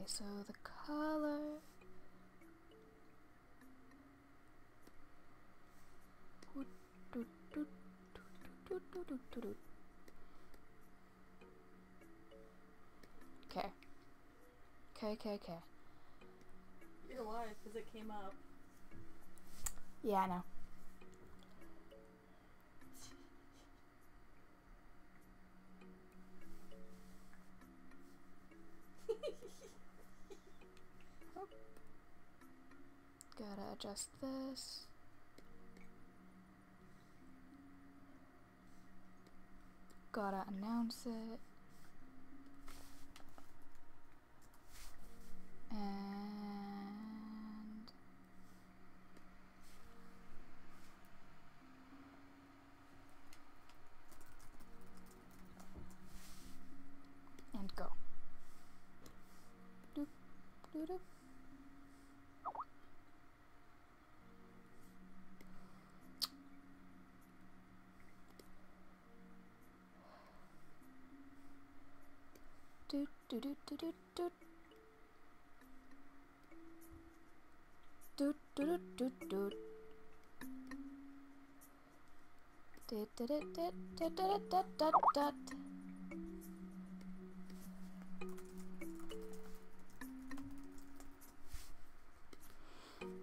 so the color. Okay. Okay. You're live because it came up. Yeah, I know. Gotta adjust this. Gotta announce it. And go. Doop, doop, doop. Doot, doot, doot, doot, doot, doot. Doot, doot, doot, doot, doot. Doot, doot, doot, doot, doot, doot, doot, doot, doot.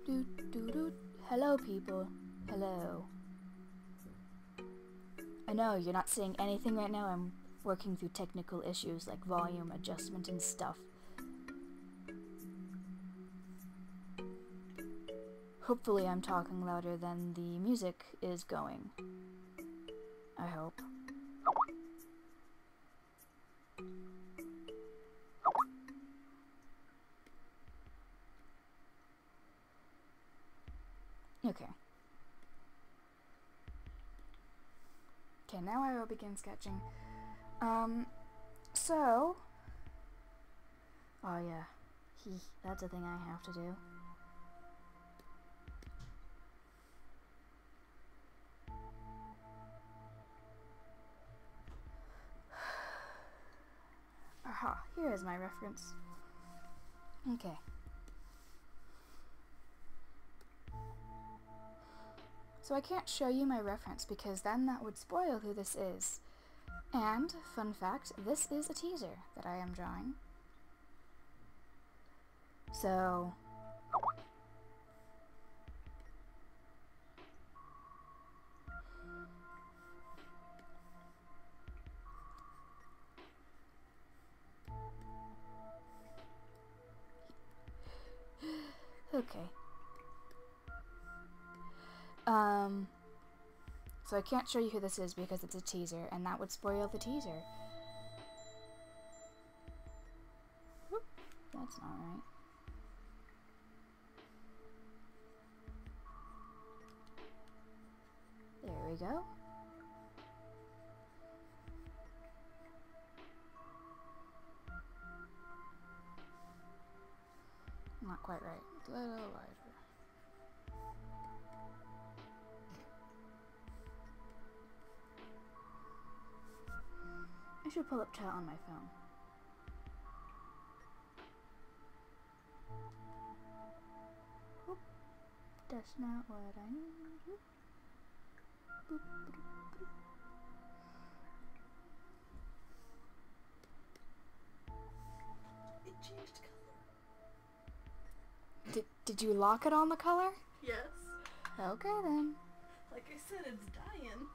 Doot, doot, doot. Hello, people. Hello. I know you're not seeing anything right now. I'm working through technical issues like volume adjustment and stuff. Hopefully I'm talking louder than the music is going. I hope. Okay. Okay, now I will begin sketching. So... Oh yeah, that's a thing I have to do. Aha, here is my reference. Okay. So I can't show you my reference because then that would spoil who this is. And, fun fact, this is a teaser that I am drawing. So... Okay. So I can't show you who this is because it's a teaser, and that would spoil the teaser. Whoop, that's not right. There we go. Not quite right. A little wider. I should pull up chat on my phone. Oop, that's not what I need. Oop. Boop, boop, boop. It changed color. Did you lock it on the color? Yes. Okay then. Like I said, it's dying.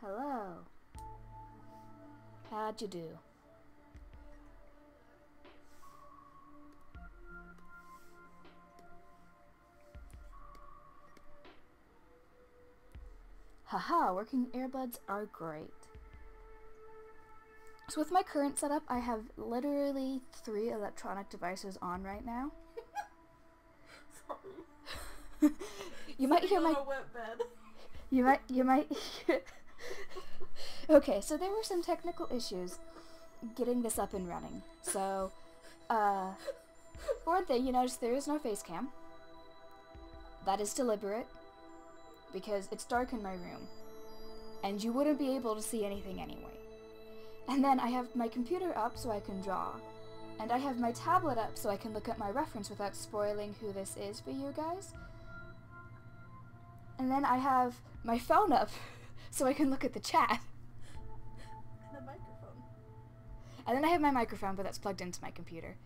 Hello. How'd you do? Haha, working earbuds are great. So with my current setup, I have literally 3 electronic devices on right now. Sorry. You might hear on my... a wet bed. You might... Okay, so there were some technical issues getting this up and running. So, for one thing, you notice there is no face cam. That is deliberate, because it's dark in my room, and you wouldn't be able to see anything anyway. And then I have my computer up so I can draw, and I have my tablet up so I can look at my reference without spoiling who this is for you guys. And then I have my phone up so I can look at the chat. And a microphone. And then I have my microphone, but that's plugged into my computer.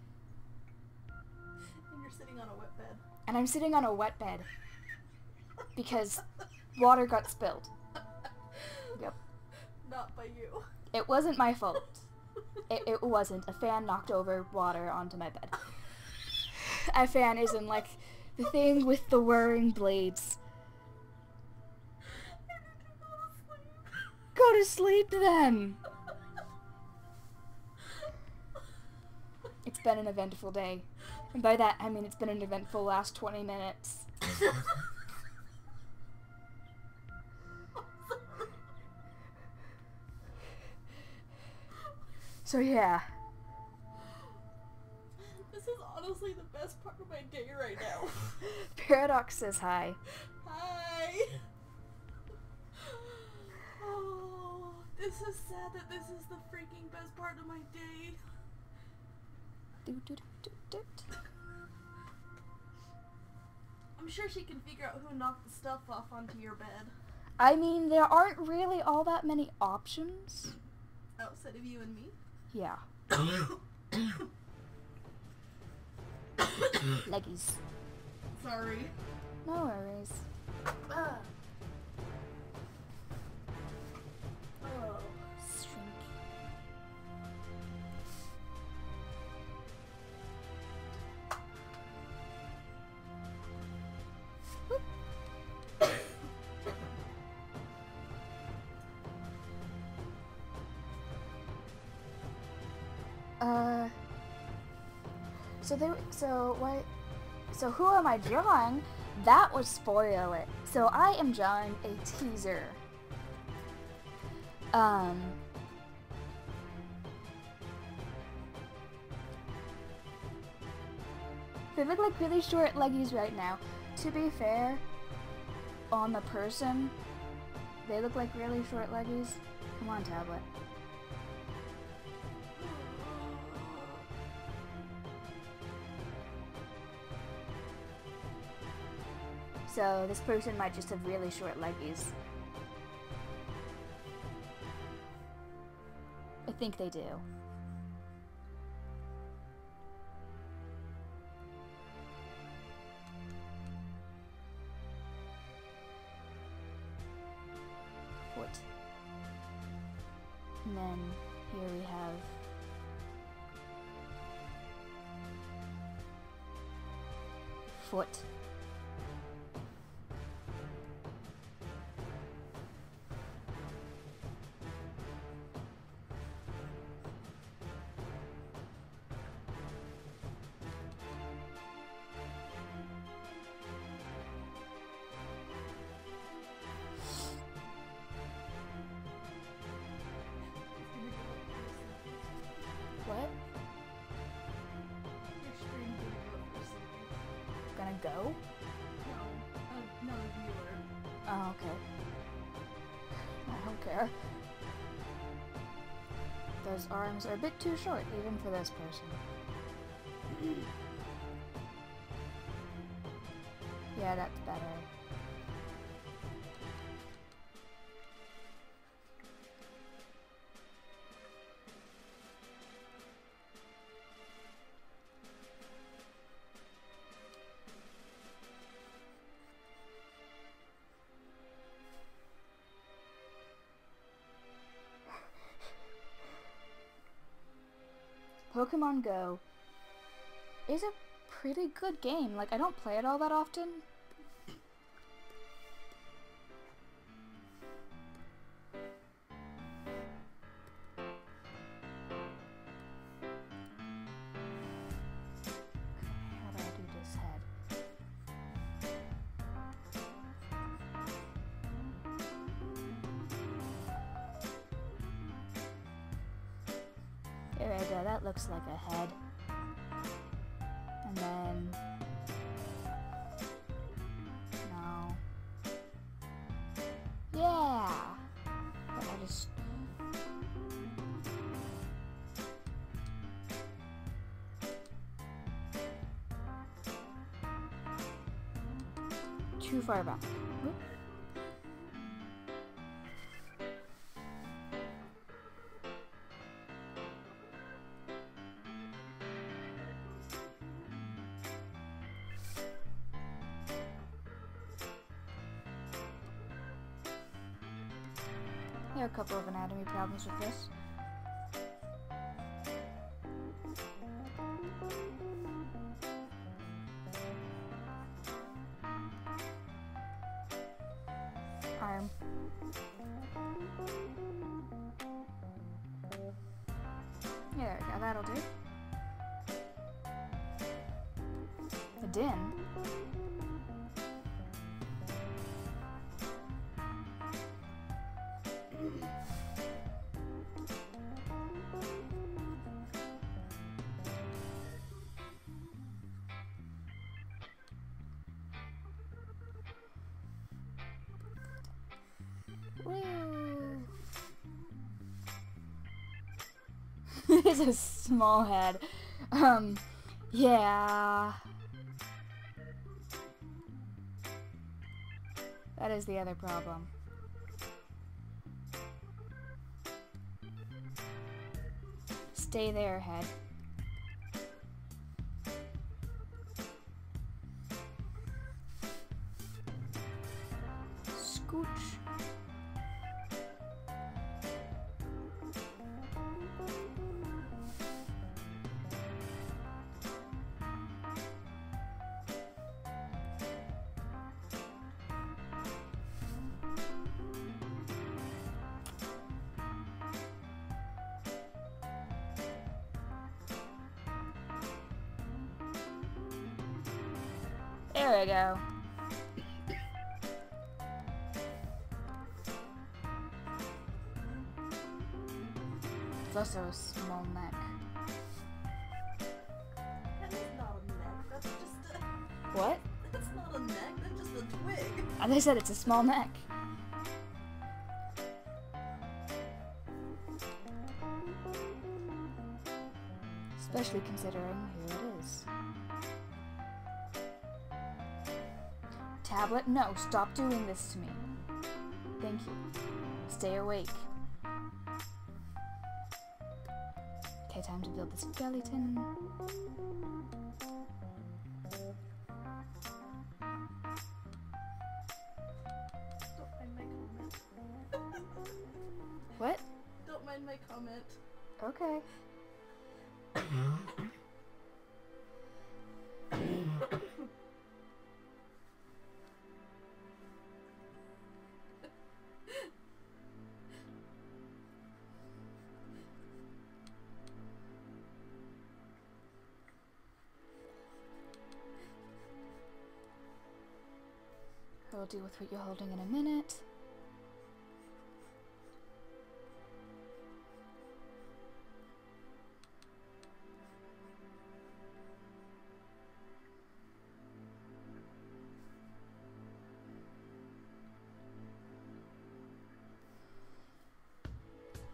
And you're sitting on a wet bed. And I'm sitting on a wet bed because water got spilled. Yep. Not by you. It wasn't my fault. It wasn't. A fan knocked over water onto my bed. A fan isn't like the thing with the whirring blades. Go to sleep then! It's been an eventful day. And by that, I mean it's been an eventful last 20 minutes. So yeah. This is honestly the best part of my day right now. Paradox says hi. Hi! Oh, this is sad that this is the freaking best part of my day. I'm sure she can figure out who knocked the stuff off onto your bed. I mean, there aren't really all that many options. Outside of you and me? Yeah. Leggies. Sorry. No worries. Ah. Oh. Shrink. So who am I drawing? That would spoil it. So I am drawing a teaser. They look like really short leggies right now. To be fair, on the person, they look like really short leggies. Come on, tablet. So this person might just have really short leggies. I think they do. Foot. And then here we have foot. What? Your stream didn't go for sleeping. Gonna go? No, another viewer. Oh, okay. I don't care. Those arms are a bit too short, even for this person. Yeah, that's better. Pokemon Go is a pretty good game. Like, I don't play it all that often. How do I do this head? There we go, that looks like a head. And then too far back. Whoop. There are a couple of anatomy problems with this. Arm. Yeah, there we go, that'll do. A din. It's a small head. Yeah. That is the other problem. Stay there, head. Scooch. There we go. It's also a small neck. That is not a neck. That's just a... What? That's not a neck. That's just a twig. As I said, it's a small neck. Especially considering who it is. Tablet, no, stop doing this to me. Thank you. Stay awake. Okay, time to build the skeleton. Don't mind my comment. What? Don't mind my comment. Okay. I'll deal with what you're holding in a minute.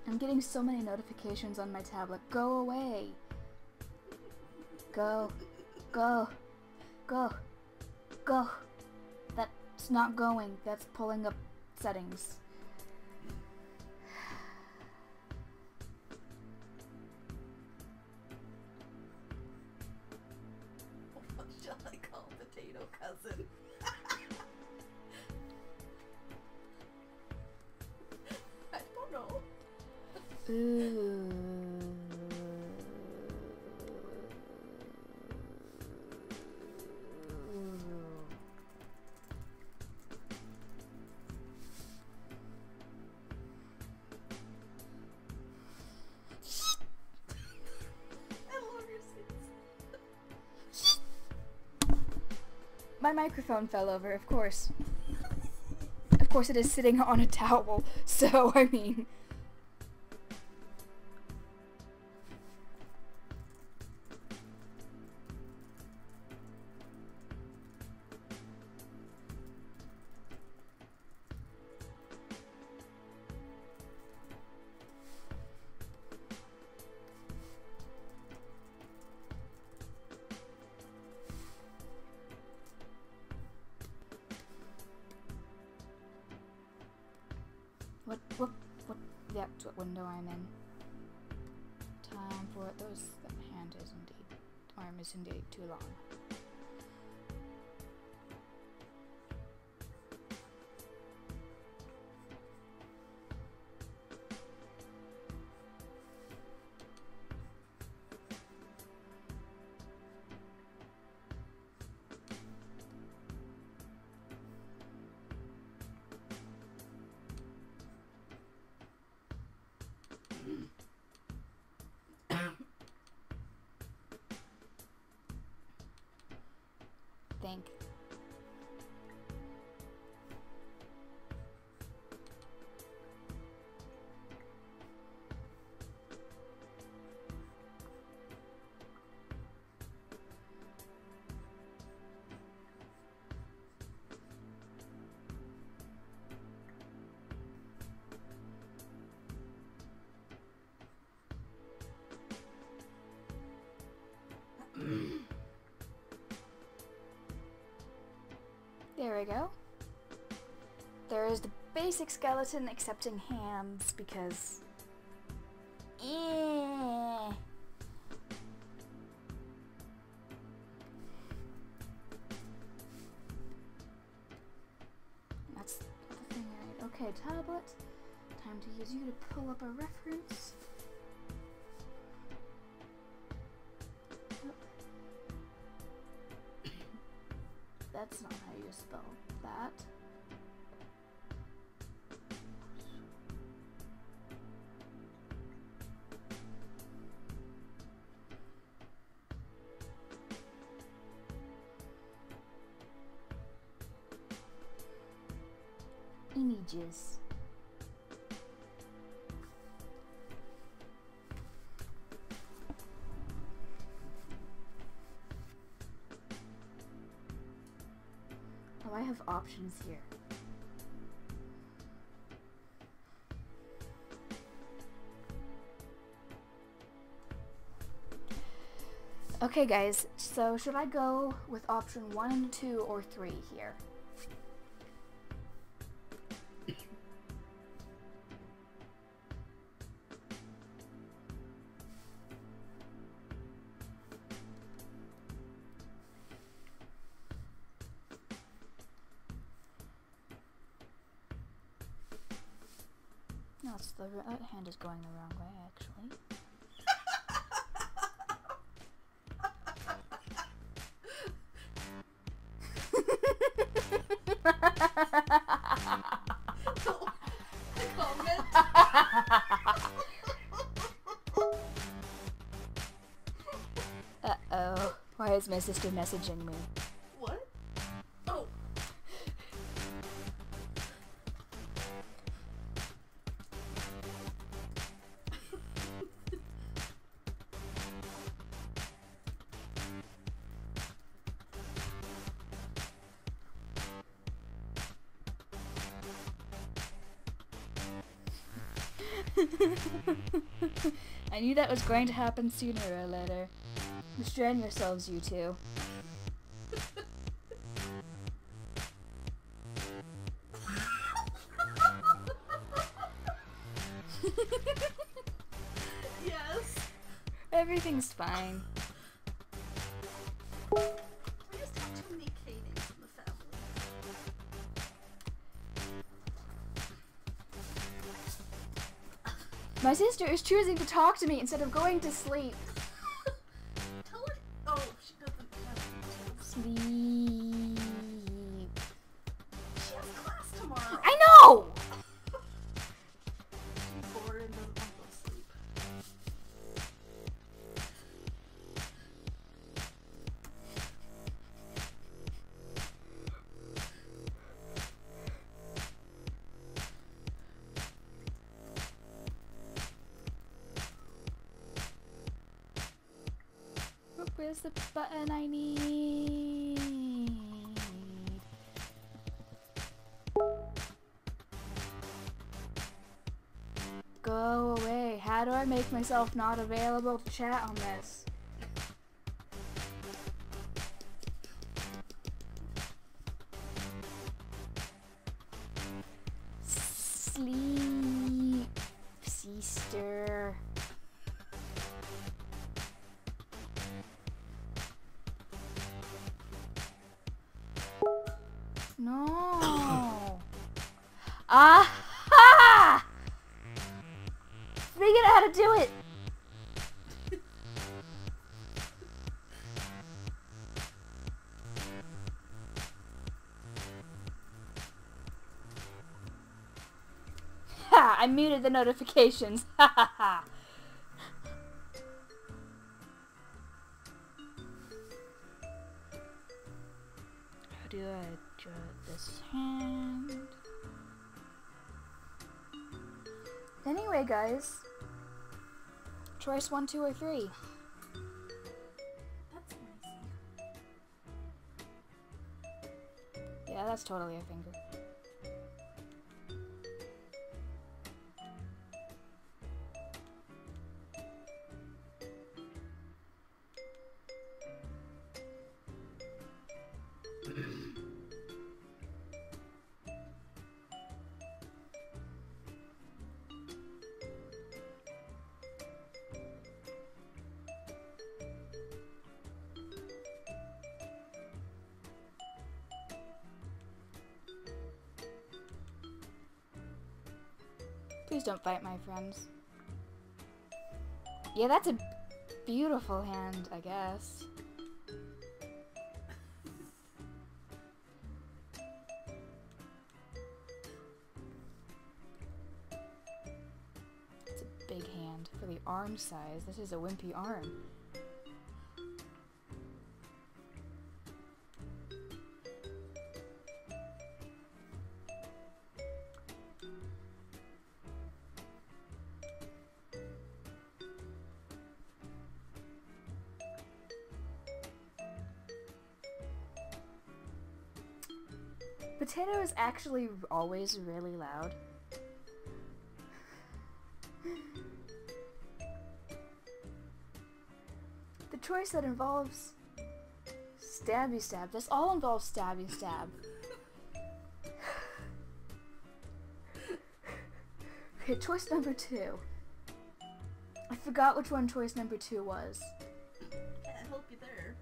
I'm getting so many notifications on my tablet. Go away. Go. Go. Go. Go. That's not going. That's pulling up settings. What shall I call Potato Cousin? I don't know. Ooh. My microphone fell over, of course. Of course it is sitting on a towel, so I mean... Yep, that's what window I'm in. Time for it. That hand is indeed, arm is indeed too long. Think. There we go. There is the basic skeleton accepting hands because... That's the thing, right? Okay, tablet. Time to use you to pull up a reference. That's not how you spell that. Images. Oh, I have options here. Okay guys, so should I go with option 1, 2, or 3 here? No, it's that hand is going the wrong way, actually. Uh-oh. Why is my sister messaging me? What? Oh. I knew that was going to happen sooner or later. Restrain yourselves, you two. Yes. Everything's fine. We just have too many Katie's in the family. My sister is choosing to talk to me instead of going to sleep. Tell her. Oh, she doesn't have to. Sleep. She has class tomorrow. I know! She's bored and doesn't want to go to sleep. Where's the button I need? Go away. How do I make myself not available to chat on this? Sleep. No. Aha! Figured out how to do it. Ha! I muted the notifications. Ha ha ha. How do I draw this hand? Anyway, guys. Choice 1, 2, or 3. That's noisy. Yeah, that's totally a finger. Please don't fight, my friends. Yeah, that's a beautiful hand, I guess. It's a big hand for the arm size. This is a wimpy arm. Potato is actually always really loud. The choice that involves stabby stab. This all involves stabby stab. Okay, choice number 2. I forgot which one choice number 2 was. Can't help you there.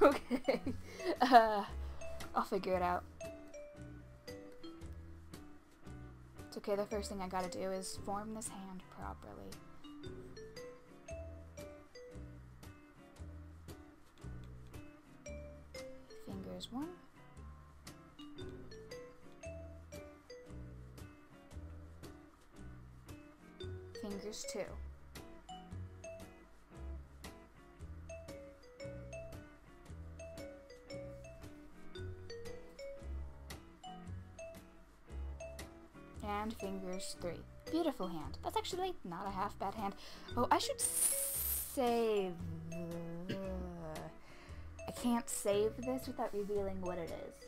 Okay. I'll figure it out. It's okay, the first thing I gotta do is form this hand properly. Fingers 1. Fingers 2. And fingers 3. Beautiful hand. That's actually not a half bad hand. Oh, I should save. I can't save this without revealing what it is.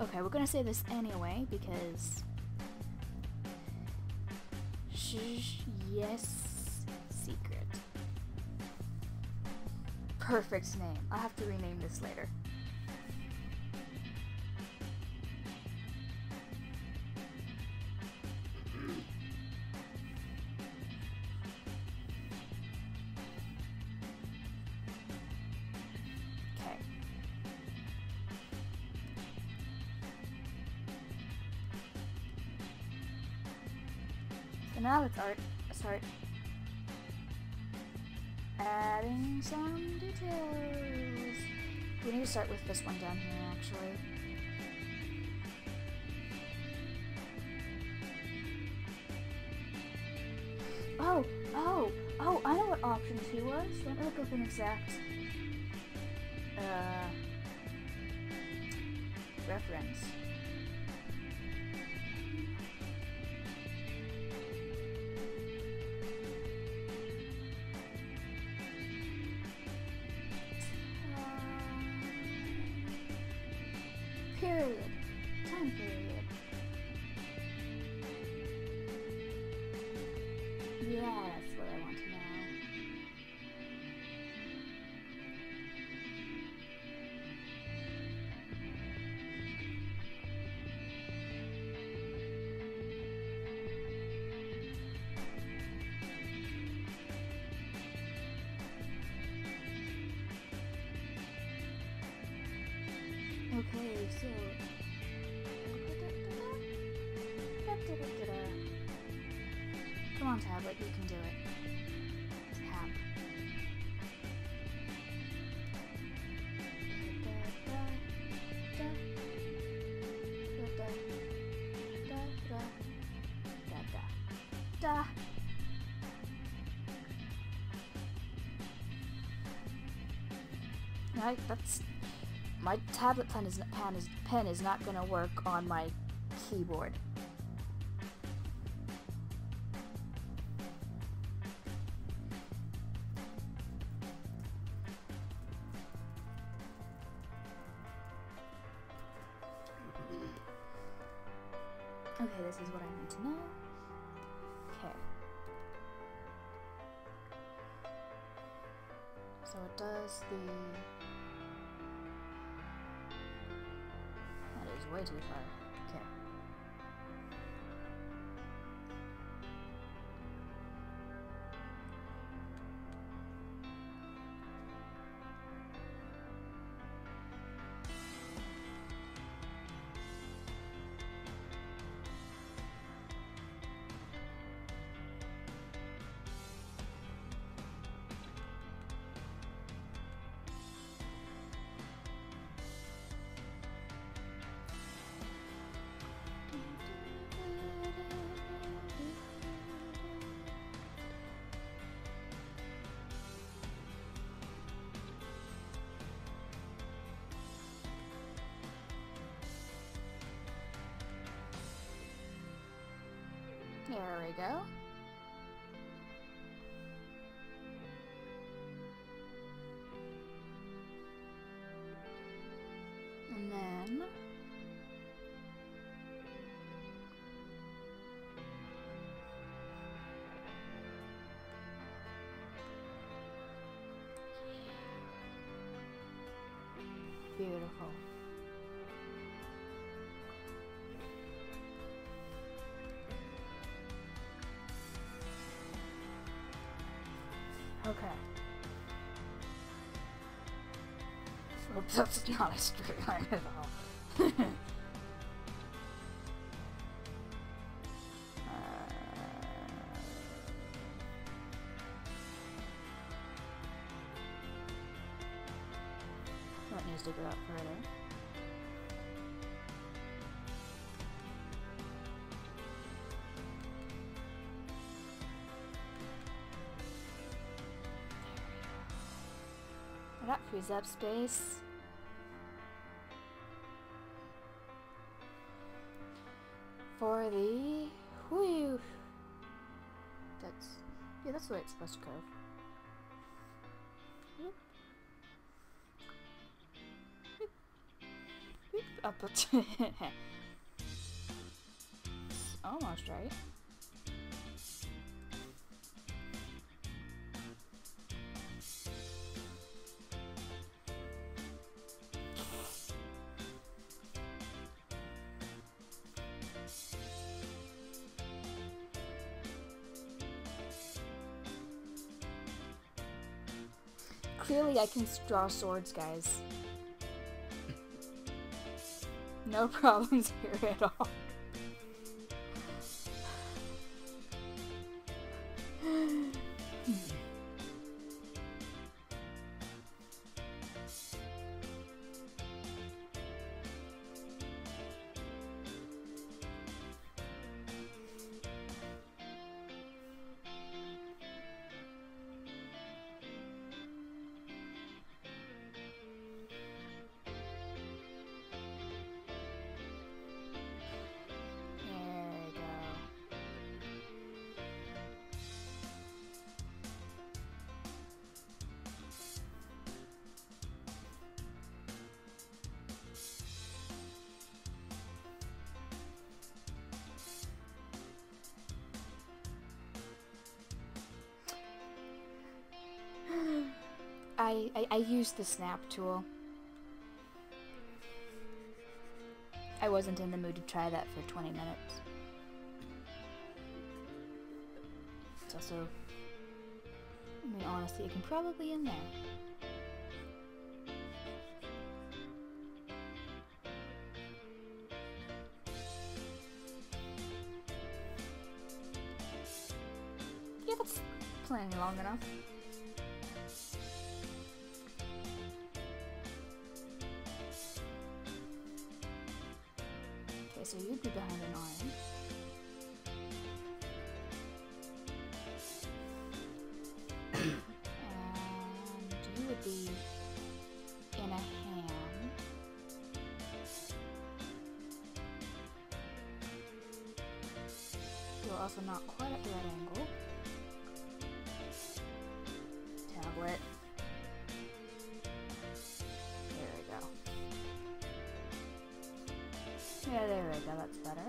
Okay, we're gonna save this anyway because. Yes, secret. Perfect name. I'll have to rename this later. Okay. So now let's start adding some details. We need to start with this one down here, actually. Oh, I know what option 2 was. Let me look up an exact reference. Period. Time period. Yeah, that's what I want to know. Okay, so... Come on, tablet, you can do it. Tab. Da. No, that's my tablet pen is not gonna work on my keyboard. Okay, this is what I need to know. Okay. So it does the... That is way too far. Okay. There we go. And then... Beautiful. Okay. Oops, that's not a straight line at all. That needs to go up further. That frees up space. For the... Whew. That's the way it's supposed to curve. Whoop. Whoop. Up it. Almost right. Clearly I can draw swords, guys. No problems here at all. I used the snap tool. I wasn't in the mood to try that for 20 minutes. It's also, I mean, honestly, you can probably in there. explaining long enough. Okay, so you'd be behind an iron. And you would be in a ham. You're also not quite at the right angle. Tablet. There we go. Yeah, there we go, that's better.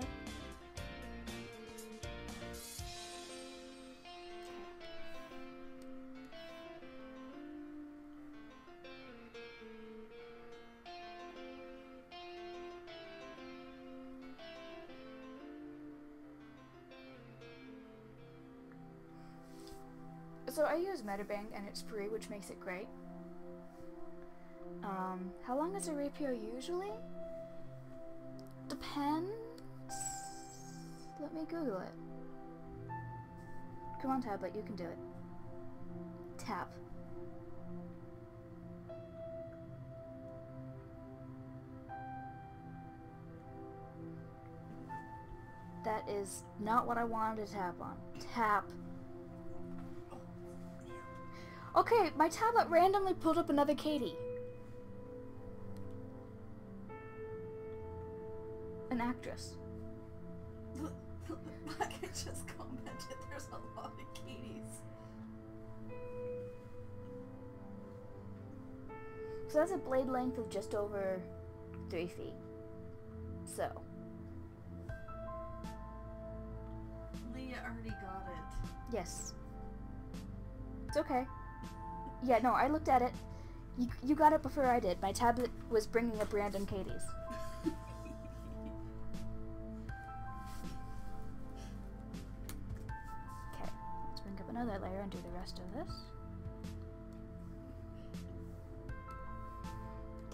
So I use Metabank and it's free, which makes it great. How long is a rapier usually? Depends. Let me Google it. Come on, tablet, you can do it. Tap. That is not what I wanted to tap on. Tap. Okay, my tablet randomly pulled up another Katie. An actress. I just commented there's a lot of Katies. So that's a blade length of just over 3 feet. So. Leah already got it. Yes. It's okay. Yeah, no, I looked at it. You got it before I did. My tablet was bringing up random Katies. Okay, let's bring up another layer and do the rest of this.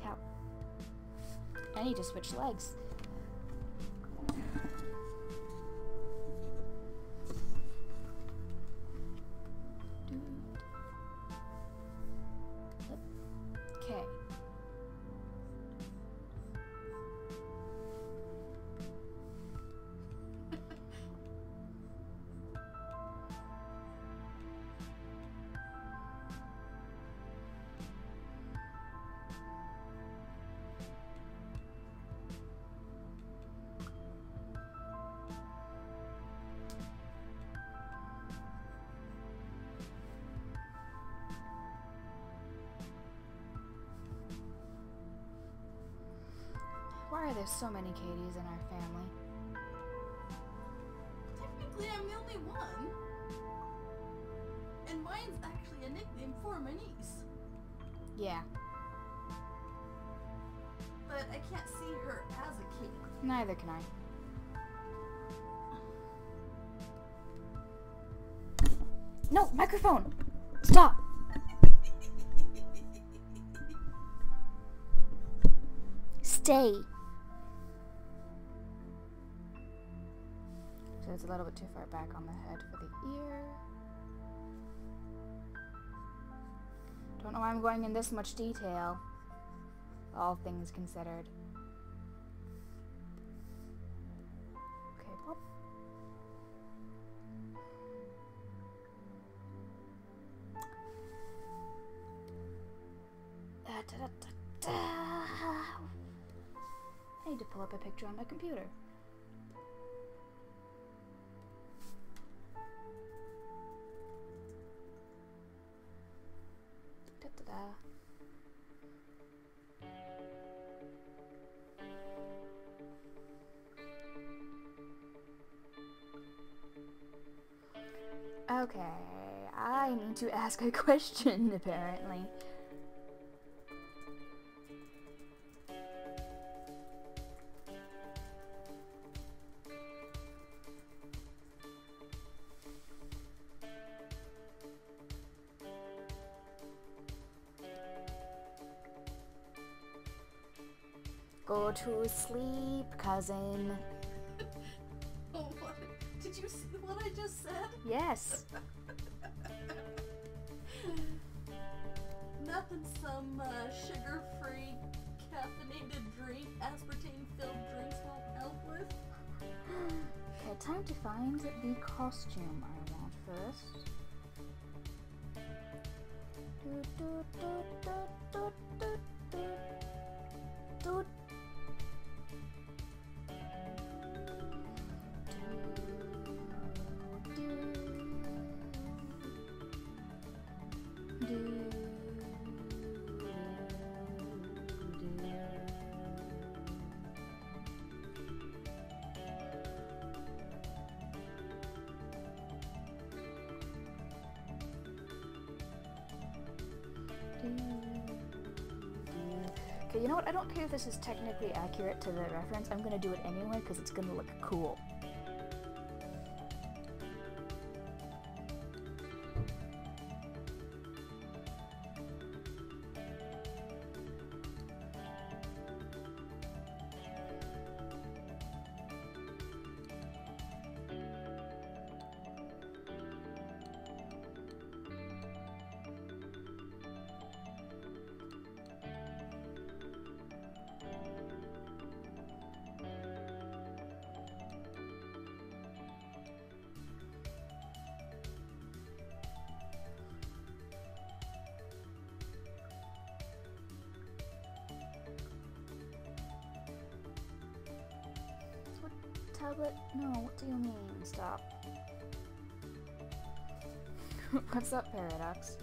Tap. I need to switch legs. Okay. Why are there so many Katies in our family? Technically, I'm the only one. And mine's actually a nickname for my niece. Yeah, But I can't see her as a Katie. neither can I. No, microphone! Stop! Stay! So it's a little bit too far back on the head for the ear. Don't know why I'm going in this much detail. All things considered. Okay, pop. I need to pull up a picture on my computer. Da-da-da. Okay, I need to ask a question, apparently. Go to sleep, cousin. Oh, what? Do Did you see what I just said? Yes. Nothing some sugar-free, caffeinated drink, aspartame-filled drinks won't help with. Okay, time to find the costume I want first. Okay, you know what? I don't care if this is technically accurate to the reference. I'm gonna do it anyway because it's gonna look cool. Tablet? No, what do you mean? Stop. What's up, Paradox?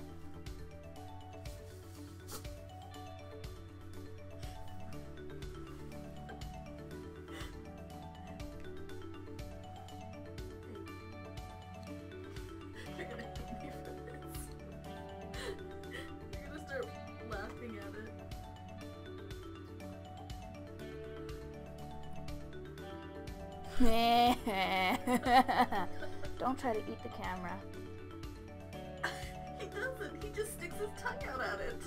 You're gonna hate me for this. You're gonna start laughing at it. Don't try to eat the camera. He doesn't. He just sticks his tongue out at it.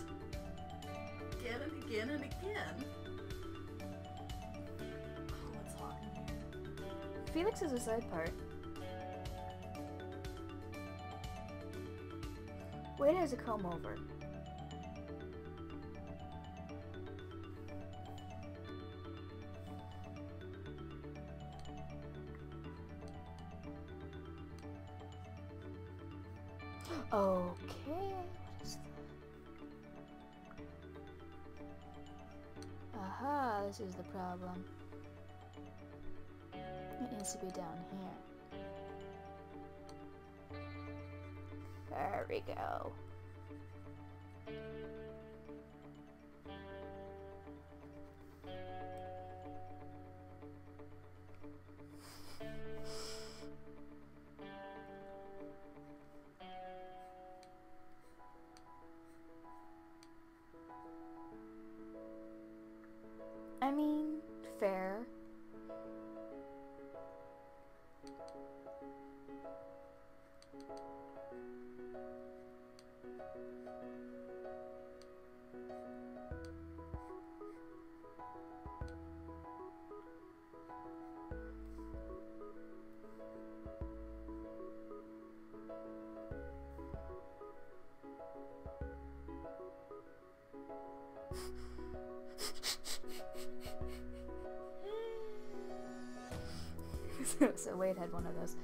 Again and again and again. Oh, what's hot in here? Felix is a side part. Wade has a comb over. Okay, what is that? Aha, this is the problem. It needs to be down here. There we go. I mean, fair. So Wade had one of those.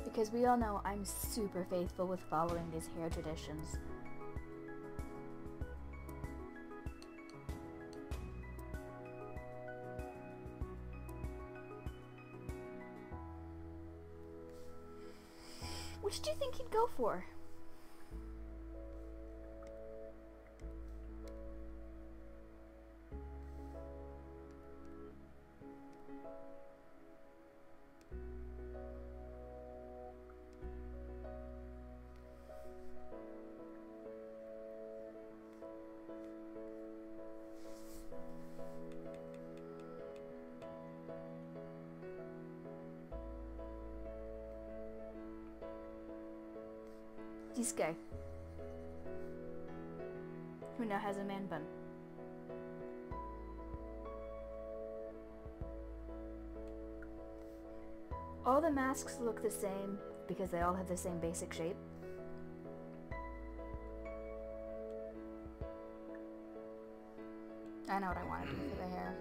Because we all know I'm super faithful with following these hair traditions. Which do you think he'd go for? This guy, who now has a man bun. All the masks look the same because they all have the same basic shape. I know what I want to do for the hair.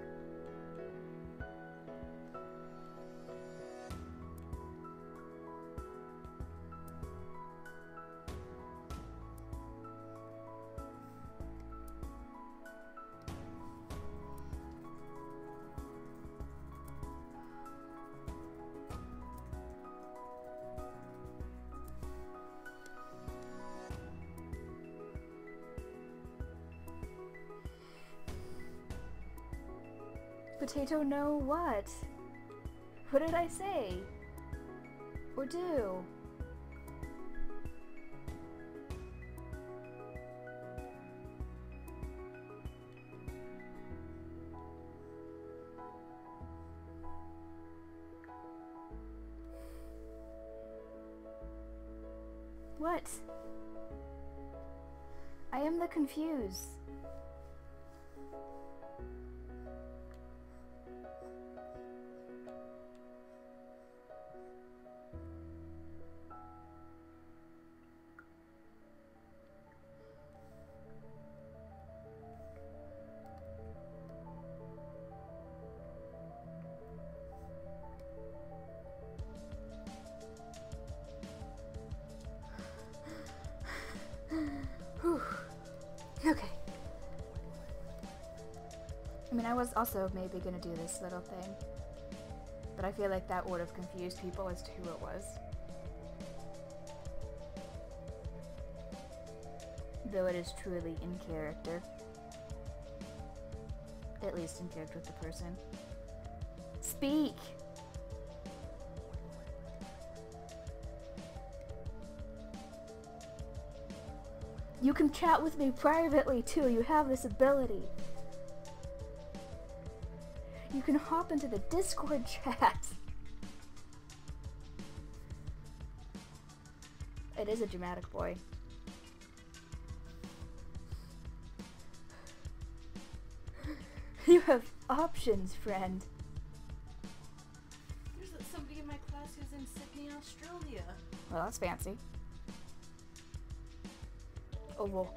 Potato, no what? What did I say? Or do? What? I am the confused. Okay. I mean, I was also maybe gonna do this little thing, but I feel like that would have confused people as to who it was. Though it is truly in character. At least in character with the person. Speak! You can chat with me privately too, you have this ability. You can hop into the Discord chat. It is a dramatic boy. You have options, friend. There's somebody in my class who's in Sydney, Australia. Well, that's fancy. Oh, well.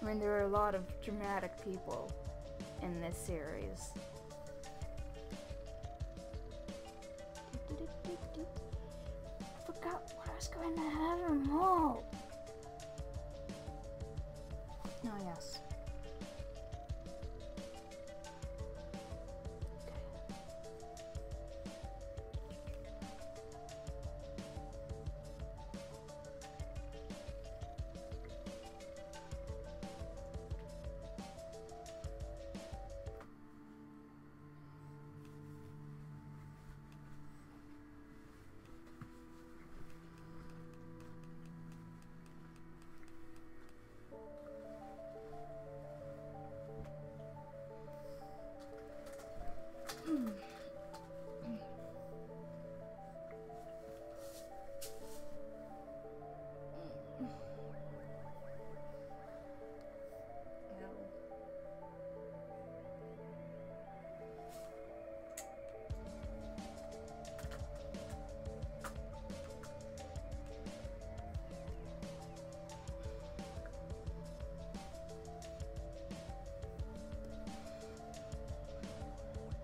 I mean, there are a lot of dramatic people in this series. I forgot what I was going to have remote. Oh, yes.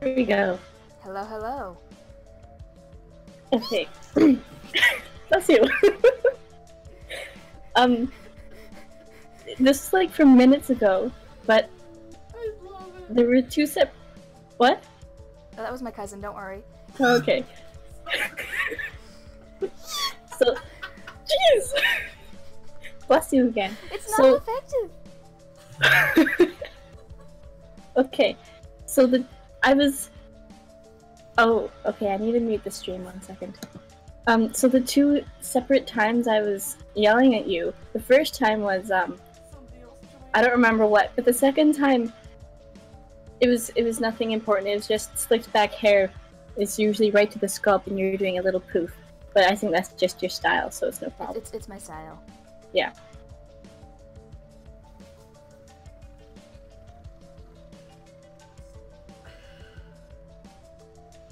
Here we go. Hello, hello. Okay. That's you. This is like from minutes ago, but there were two What? Oh, that was my cousin, don't worry. Okay. So, jeez. Bless you again. It's not effective! Okay, so I was... Oh, okay, I need to mute the stream 1 second. So the two separate times I was yelling at you, the first time was, I don't remember what, but the second time, it was nothing important, it was just slicked back hair. It's usually right to the scalp and you're doing a little poof. But I think that's just your style, so it's no problem. It's my style. Yeah.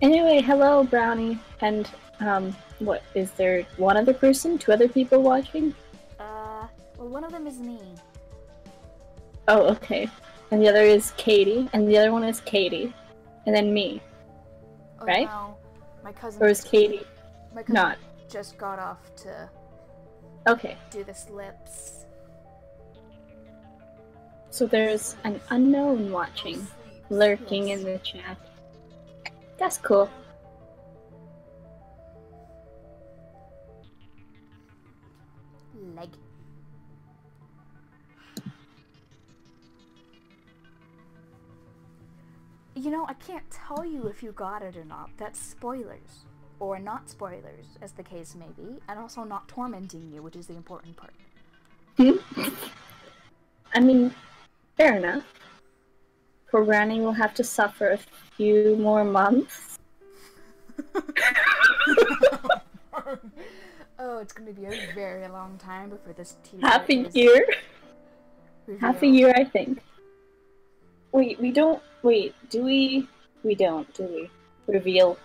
Anyway, hello, Brownie. And, what, is there one other person? Two other people watching? Well, one of them is me. Oh, okay. And the other is Katie, and the other one is Katie. And then me. Oh, right? No. My cousin. Or is Katie my cousin not? just got off to Okay. do the slips. So there's an unknown watching, lurking Yes. in the chat. That's cool. Leg. You know, I can't tell you if you got it or not. That's spoilers. Or not spoilers, as the case may be. And also not tormenting you, which is the important part. I mean, fair enough. Poor Granny will have to suffer a few more months. Oh, it's gonna be a very long time before this teaser Half a is year? revealed. Half a year, I think. Wait, we don't... Wait, do we... We don't, do we? Reveal.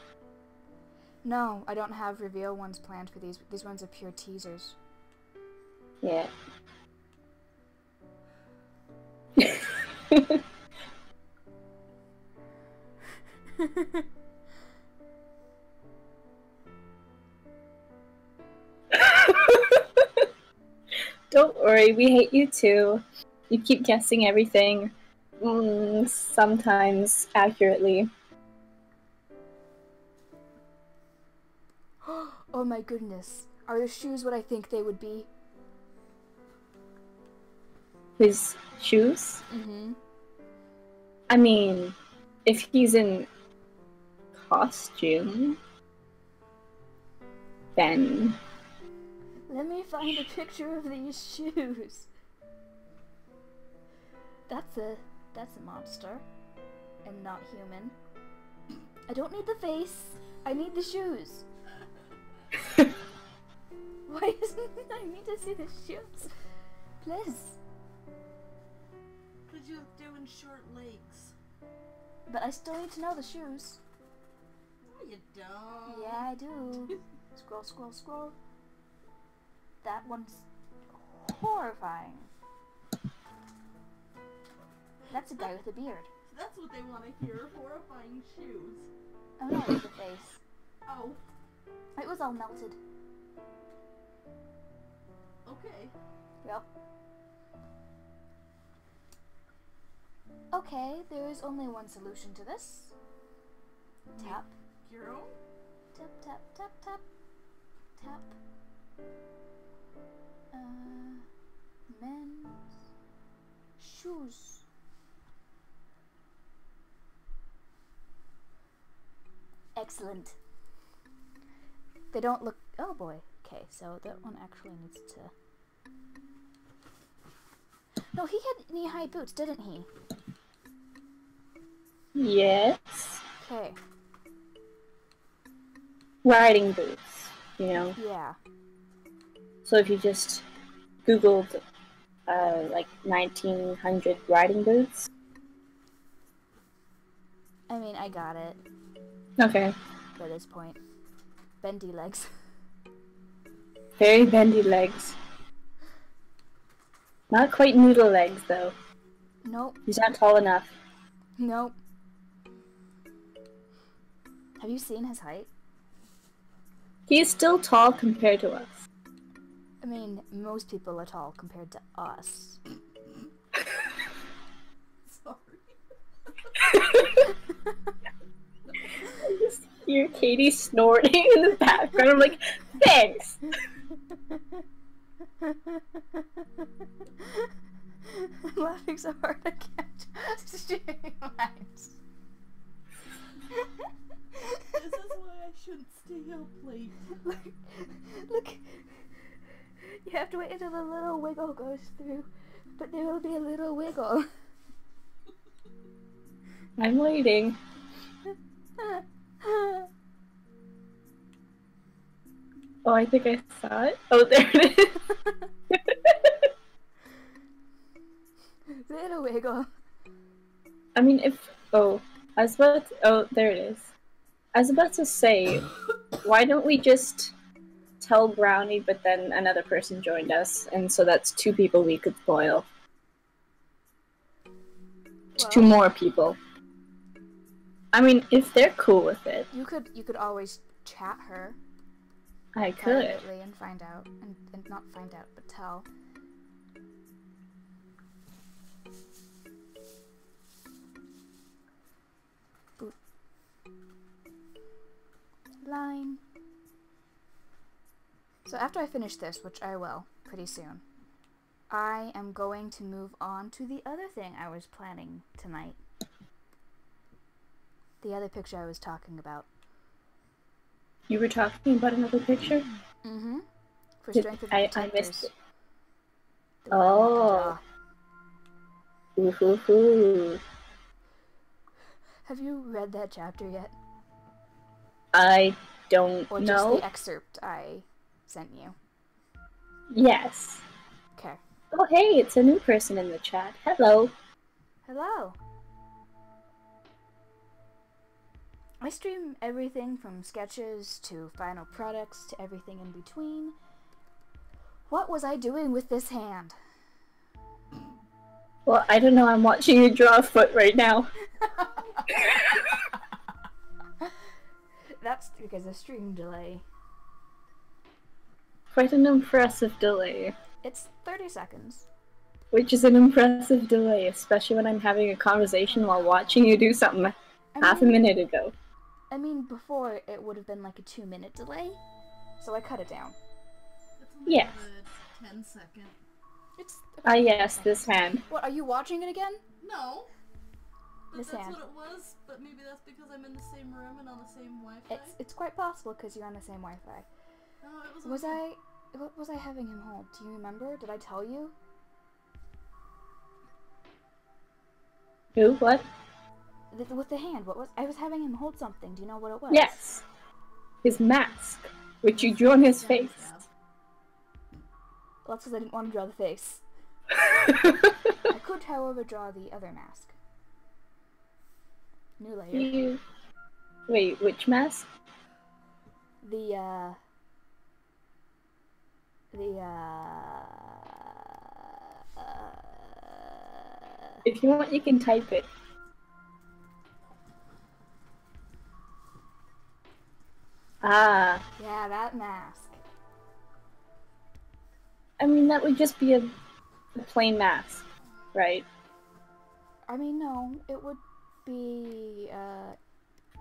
No, I don't have reveal ones planned for these. These ones are pure teasers. Yeah. Don't worry, we hate you too. You keep guessing everything. Sometimes accurately. Oh my goodness. Are the shoes what I think they would be? His shoes? Mm-hmm. I mean, if he's in costume, then... Let me find a picture of these shoes. That's a monster. And not human. I don't need the face. I need the shoes. Why isn't I need to see the shoes? Please. Because you're doing short legs. But I still need to know the shoes. No, you don't. Yeah, I do. Scroll, scroll, scroll. That one's horrifying. That's a guy with a beard. That's what they want to hear. Horrifying shoes. Oh no, it's the face. Oh, It was all melted. okay. Yep. Okay, there is only one solution to this. Tap. Your own? Tap, tap, tap, tap. Tap. Men's shoes. Excellent. They don't look... Oh boy. Okay, so that one actually needs to... No, he had knee-high boots, didn't he? Yes. Okay. Riding boots, you know? Yeah. So if you just Googled, like, 1900 riding boots. I mean, I got it. Okay. By this point. Bendy legs. Very bendy legs. Not quite noodle legs, though. Nope. He's not tall enough. Nope. Have you seen his height? He is still tall compared to us. I mean, most people are tall compared to us. Sorry. I just hear Katie snorting in the background. I'm like, thanks. I'm laughing so hard I can't streamlines. This is why I shouldn't stay up late. Look, you have to wait until the little wiggle goes through, but there will be a little wiggle. I'm waiting. Oh, I think I saw it. Oh, there it is. Little wiggle. I mean, if... Oh, I was about to... Oh, there it is. I was about to say, why don't we just tell Brownie, but then another person joined us, and so that's 2 people we could spoil. Well, 2 more people. I mean, if they're cool with it, you could always chat her I could. privately and find out, and not find out, but tell. Boop. Line. So after I finish this, which I will pretty soon, I am going to move on to the other thing I was planning tonight. The other picture I was talking about. You were talking about another picture? Mm-hmm. For Did- strength of I detectors. missed it. The one I want to Oh. draw. Ooh. Have you read that chapter yet? I don't Or just know. the excerpt I sent you? Yes. Okay. Oh, hey, it's a new person in the chat. Hello. Hello! I stream everything from sketches to final products to everything in between. What was I doing with this hand? Well, I don't know. I'm watching you draw a foot right now. That's because of stream delay. Quite an impressive delay. It's 30 seconds. Which is an impressive delay, especially when I'm having a conversation while watching you do something half a minute ago. I mean, before it would have been like a 2-minute delay, so I cut it down. It's only Yes. a 10-second. It's Ah, yes, this hand. What, are you watching it again? No. But This that's hand. what it was, but maybe that's because I'm in the same room and on the same Wi-Fi. It's quite possible because you're on the same Wi-Fi. No, it was Was okay. what was I having him hold? Do you remember? Did I tell you? Who? What? With the hand, what was I was having him hold something. Do you know what it was? Yes. His mask, which you drew on his face. Well, that's because I didn't want to draw the face. I could, however, draw the other mask. New layer. You... Wait, which mask? The If you want, you can type it. Ah. yeah, that mask. I mean, that would just be a plain mask, right? I mean, no, it would be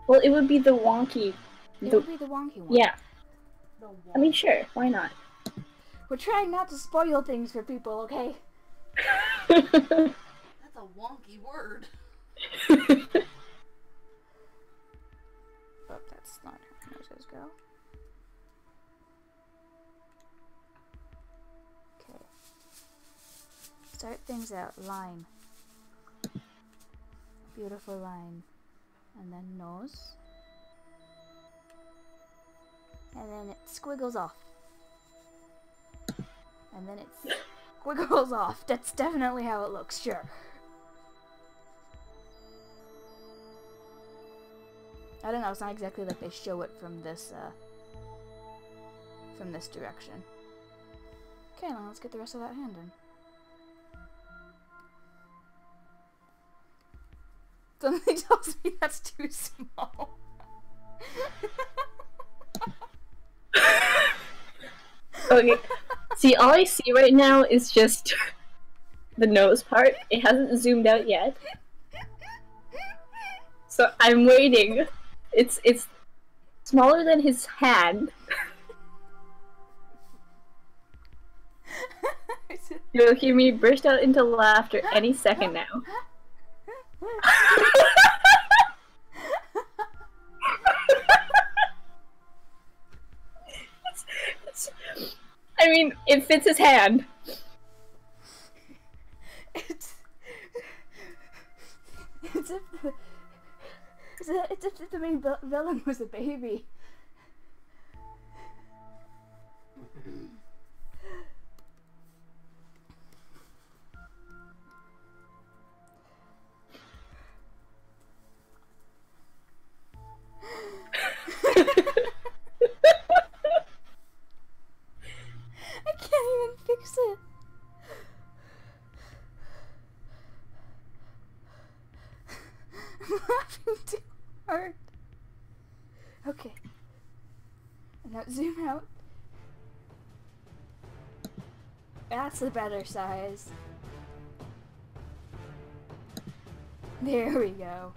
Well, it would be the wonky... it would be the wonky one. Yeah. The I mean, sure, why not? We're trying not to spoil things for people, okay? That's a wonky word. But that's not how noses go. Okay. Start things out. Line. Beautiful line. And then nose. And then it squiggles off. And then it squiggles off. That's definitely how it looks, sure. I don't know, it's not exactly like they show it from this direction. Okay, now let's get the rest of that hand in. Something tells me that's too small. Okay. See, all I see right now is just the nose part. It hasn't zoomed out yet. So I'm waiting. It's smaller than his hand. You'll hear me burst out into laughter any second now. I mean, it fits his hand. It's if the main villain was a baby. I can't even fix it. I'm laughing too hard. Okay. And now zoom out. That's a better size. There we go.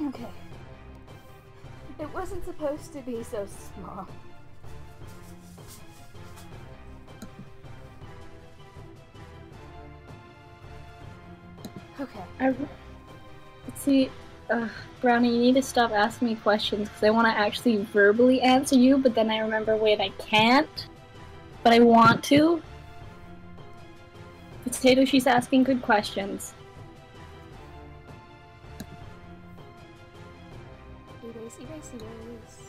Okay. It wasn't supposed to be so small. Okay. See, Brownie, you need to stop asking me questions because I want to actually verbally answer you, but then I remember, wait, I can't, but I want to. Potato, she's asking good questions. Erase.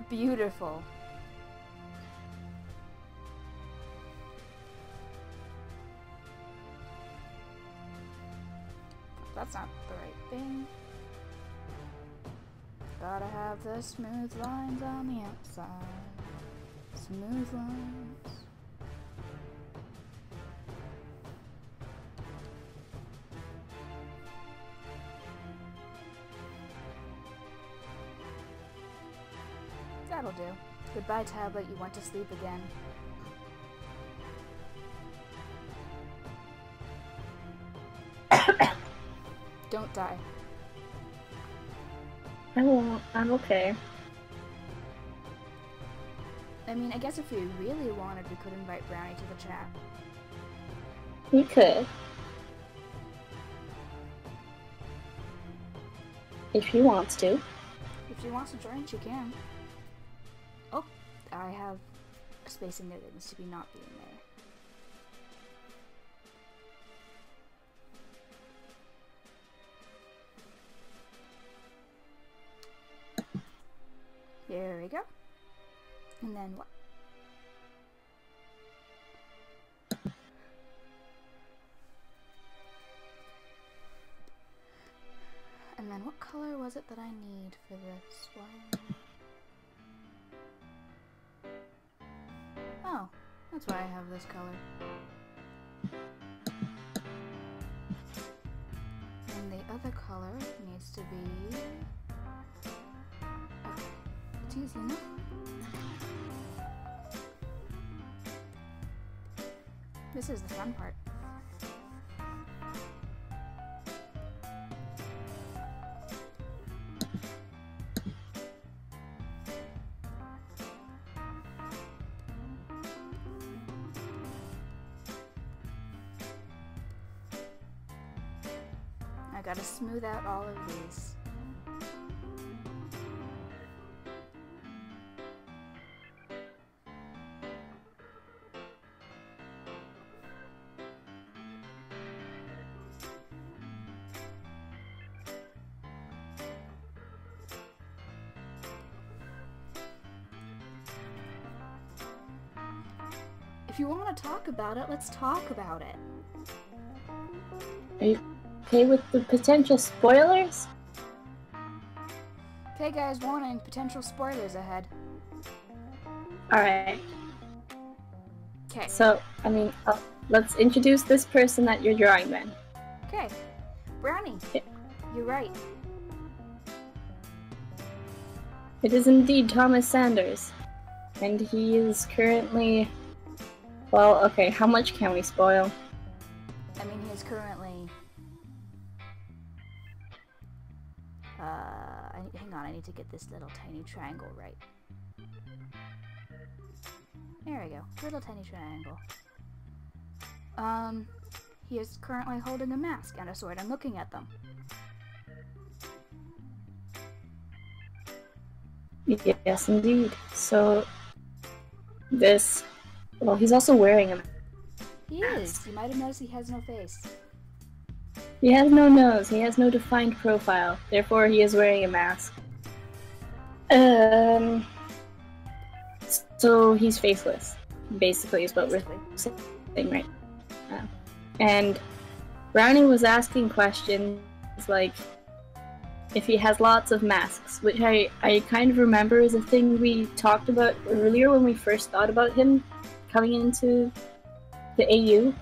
Beautiful. That's not the right thing. Gotta have the smooth lines on the outside. Smooth lines. That'll do. Goodbye, tablet. You went to sleep again. Don't die. I won't. I'm okay. I mean, I guess if we really wanted, we could invite Brownie to the chat. We could. If she wants to. If she wants to join, she can. Oh, I have a spacing that needs to be not being there. There we go. And then what? And then what color was it that I need for this one? Oh, that's why I have this color. And the other color needs to be... Okay, it's easy enough. This is the fun part. I gotta smooth out all of these. If you want to talk about it, let's talk about it. Are you okay with the potential spoilers? Okay, guys, warning, potential spoilers ahead. Alright. Okay. So, I mean, let's introduce this person that you're drawing then. Okay. Brownie. Okay. You're right. It is indeed Thomas Sanders. And he is currently... Well, okay, how much can we spoil? I mean, he is currently... hang on, I need to get this little tiny triangle right. There we go. Little tiny triangle. He is currently holding a mask and a sword and looking at them. Yes, indeed. So, this... Well, he's also wearing a mask. He is. You might have noticed he has no face. He has no nose, he has no defined profile, therefore he is wearing a mask. So he's faceless, basically is what Basically. we're saying right now. And Brownie was asking questions like if he has lots of masks, which I kind of remember is a thing we talked about earlier when we first thought about him coming into the AU.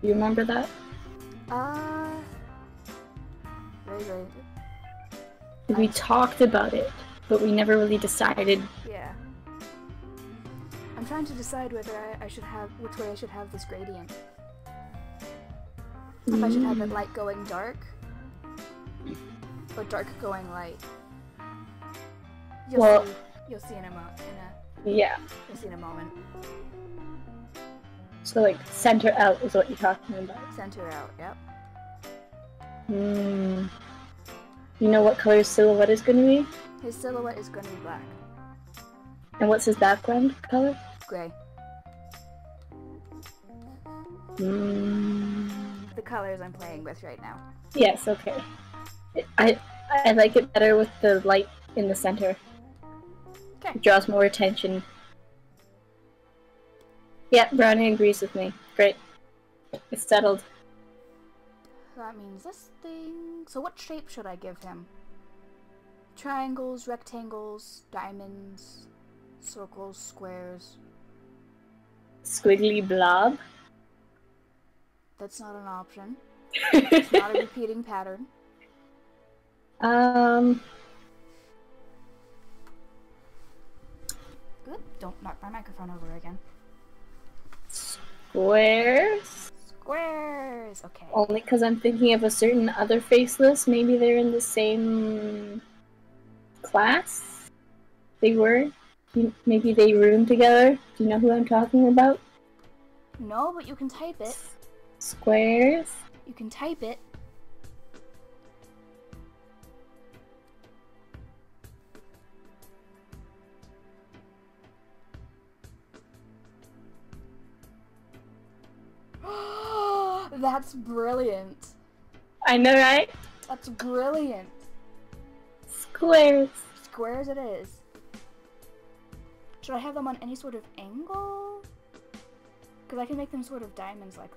You remember that? Very. We talked about it, but we never really decided. Yeah. I'm trying to decide whether I should have, which way I should have this gradient. If I should have it light going dark, or dark going light. You'll see in a Yeah. You'll see in a moment. So like center out is what you're talking about. Center out, yep. You know what color his silhouette is going to be? His silhouette is going to be black. And what's his background color? Gray. The colors I'm playing with right now. Yes, okay. I like it better with the light in the center. Okay. It draws more attention. Yeah, Brownie agrees with me. Great. It's settled. That means this thing... So what shape should I give him? Triangles, rectangles, diamonds, circles, squares. Squiggly blob. That's not an option. It's not a repeating pattern. Good. Don't knock my microphone over again. Squares? Squares! Okay. Only because I'm thinking of a certain other faceless. Maybe they're in the same class? They were? Maybe they roomed together? Do you know who I'm talking about? No, but you can type it. Squares? You can type it. That's brilliant. I know, right? That's brilliant. Squares. Squares it is. Should I have them on any sort of angle? Because I can make them sort of diamonds like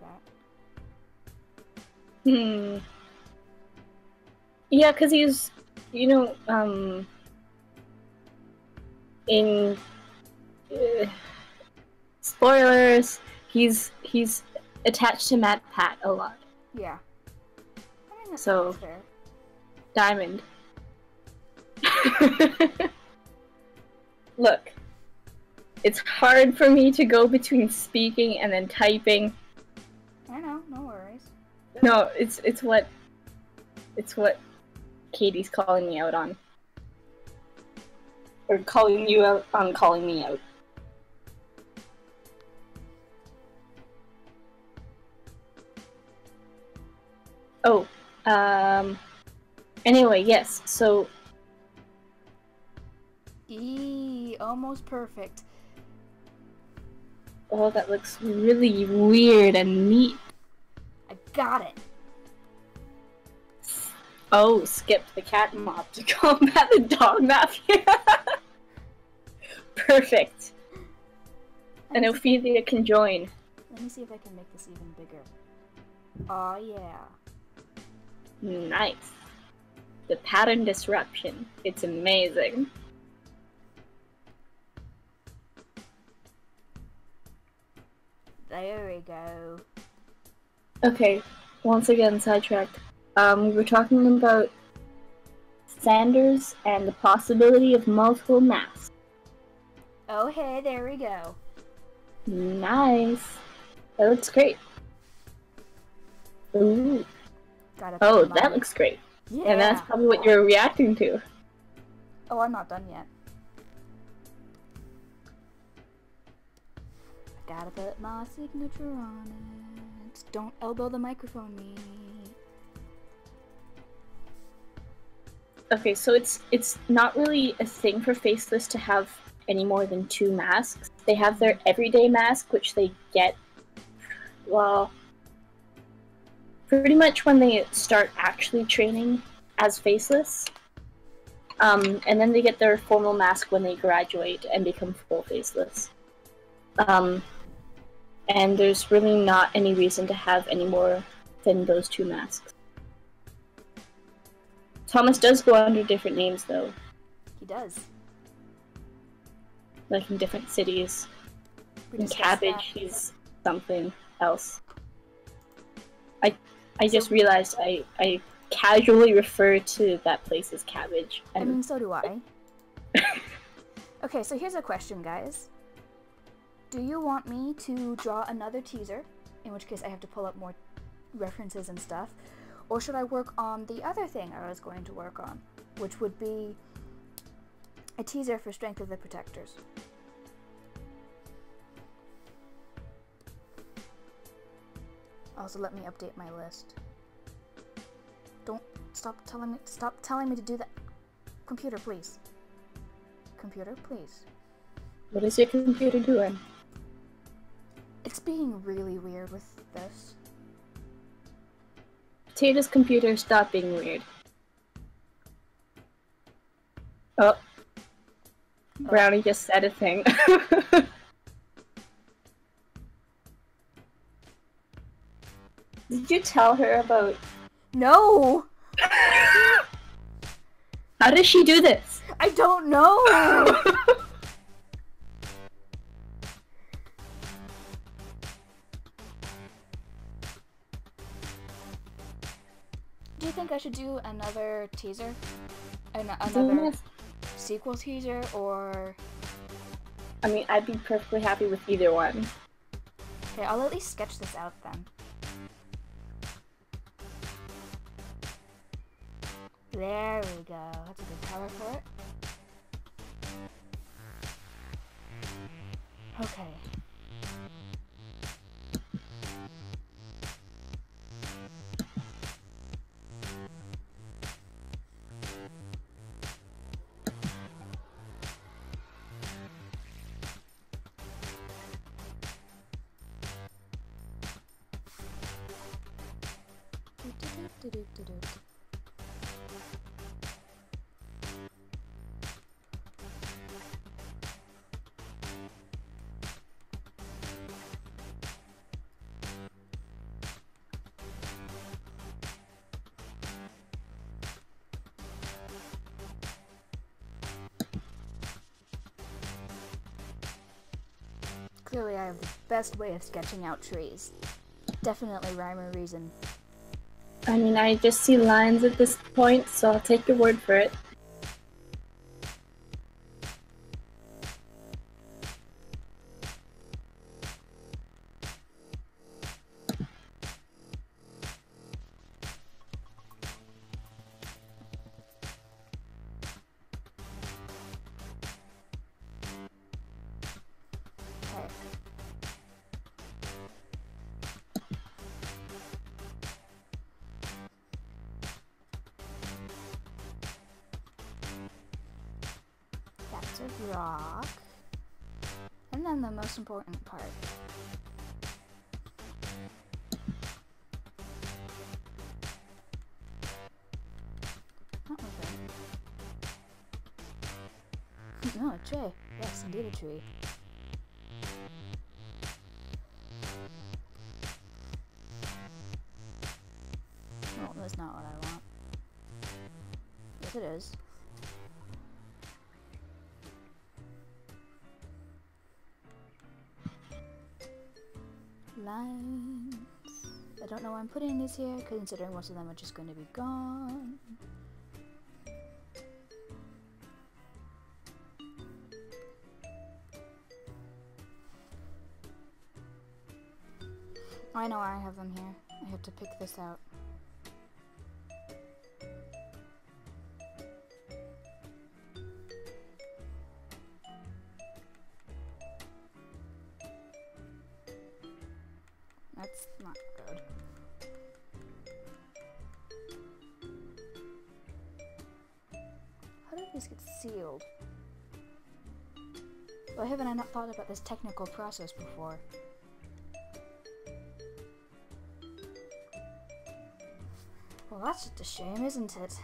that. Yeah, because he's, you know, in spoilers, he's attached to MatPat a lot. Yeah. I mean, that's So, fair. diamond. Look, it's hard for me to go between speaking and then typing. I know, no worries. No, it's what Katie's calling me out on. Or calling you out on calling me out. Oh, anyway, yes, so... Almost perfect. Oh, that looks really weird and neat. I got it. Oh, skip the cat mob to combat the dog mafia. Perfect. And Ophelia can join. Let me see if I can make this even bigger. Oh yeah. Nice. The pattern disruption. It's amazing. There we go. Okay, once again, sidetracked. We were talking about Sanders and the possibility of multiple masks. Oh hey, there we go. Nice. That looks great. Ooh. Gotta Oh, put my- that looks great. Yeah. And that's probably what you're reacting to. Oh, I'm not done yet. Gotta put my signature on it. Don't elbow the microphone me. Okay, so it's not really a thing for Faceless to have any more than 2 masks. They have their everyday mask, which they get, well, pretty much when they start actually training as Faceless. And then they get their formal mask when they graduate and become full Faceless. And there's really not any reason to have any more than those 2 masks. Thomas does go under different names, though. He does. Like in different cities. We In discussed Cabbage, that. he's something else. I just realized I casually refer to that place as Cabbage. I And mean, so do I. Okay, so here's a question, guys. Do you want me to draw another teaser, in which case I have to pull up more references and stuff, or should I work on the other thing I was going to work on, which would be a teaser for Strength of the Protectors? Also, let me update my list. Don't stop telling me to do that. Computer, please. Computer, please. what is your computer doing? It's being really weird with this. Potato's computer stopped being weird. Oh. Brownie just said a thing. Did you tell her about... No! How does she do this? I don't know! Do you think I should do another teaser? Another sequel teaser, or... I mean, I'd be perfectly happy with either one. Okay, I'll at least sketch this out then. There we go. That's a good color for it. Okay. Clearly I have the best way of sketching out trees. Definitely rhyme or reason. I mean, I just see lines at this point, so I'll take your word for it. Okay. That's a rock. And then the most important part. Oh, okay. No, a tree. Yes, indeed a tree. That's not what I want. Yes, it is. Lines. I don't know why I'm putting these here, considering most of them are just going to be gone. I know I have them here. I have to pick this out. That's not good. How did these get sealed? Why haven't I not thought about this technical process before? Well, that's just a shame, isn't it?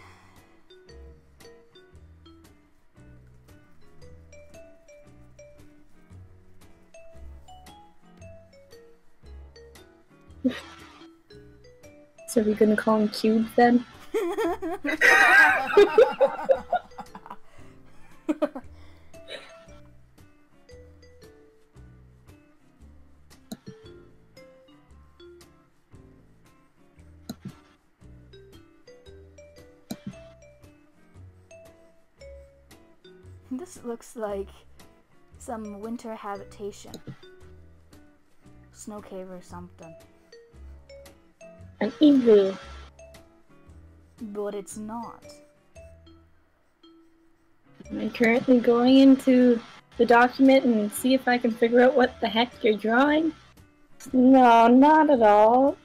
So are we gonna call him Cube then? This looks like some winter habitation. Snow cave or something. An igloo. But it's not. I'm currently going into the document and see if I can figure out what the heck you're drawing. No, not at all.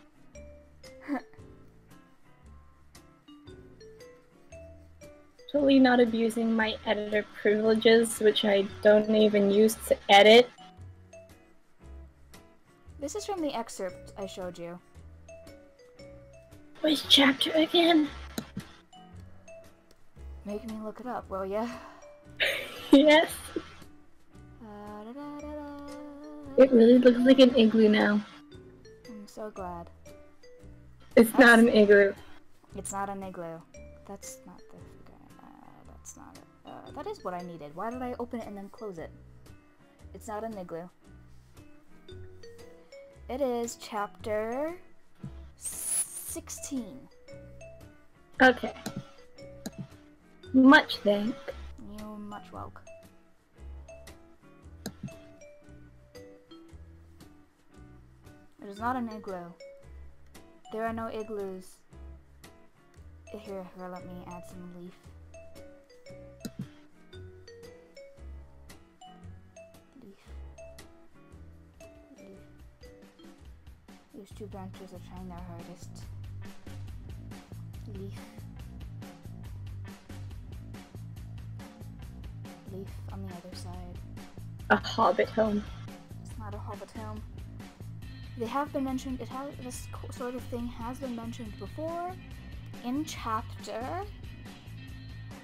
Totally not abusing my editor privileges, which I don't even use to edit. This is from the excerpt I showed you. Which chapter again? Make me look it up, will ya? Yes. It really looks like an igloo now. I'm so glad. It's not an igloo. It's not an igloo. That's not the... that's not it. That is what I needed. Why did I open it and then close it? It's not an igloo. It is chapter 16. Okay. Much thank. You're much welcome. It is not an igloo. There are no igloos. Here, let me add some leaf. These two branches are trying their hardest. Leaf. Leaf on the other side. A hobbit home. It's not a hobbit home. They have been mentioned, this sort of thing has been mentioned before in chapter...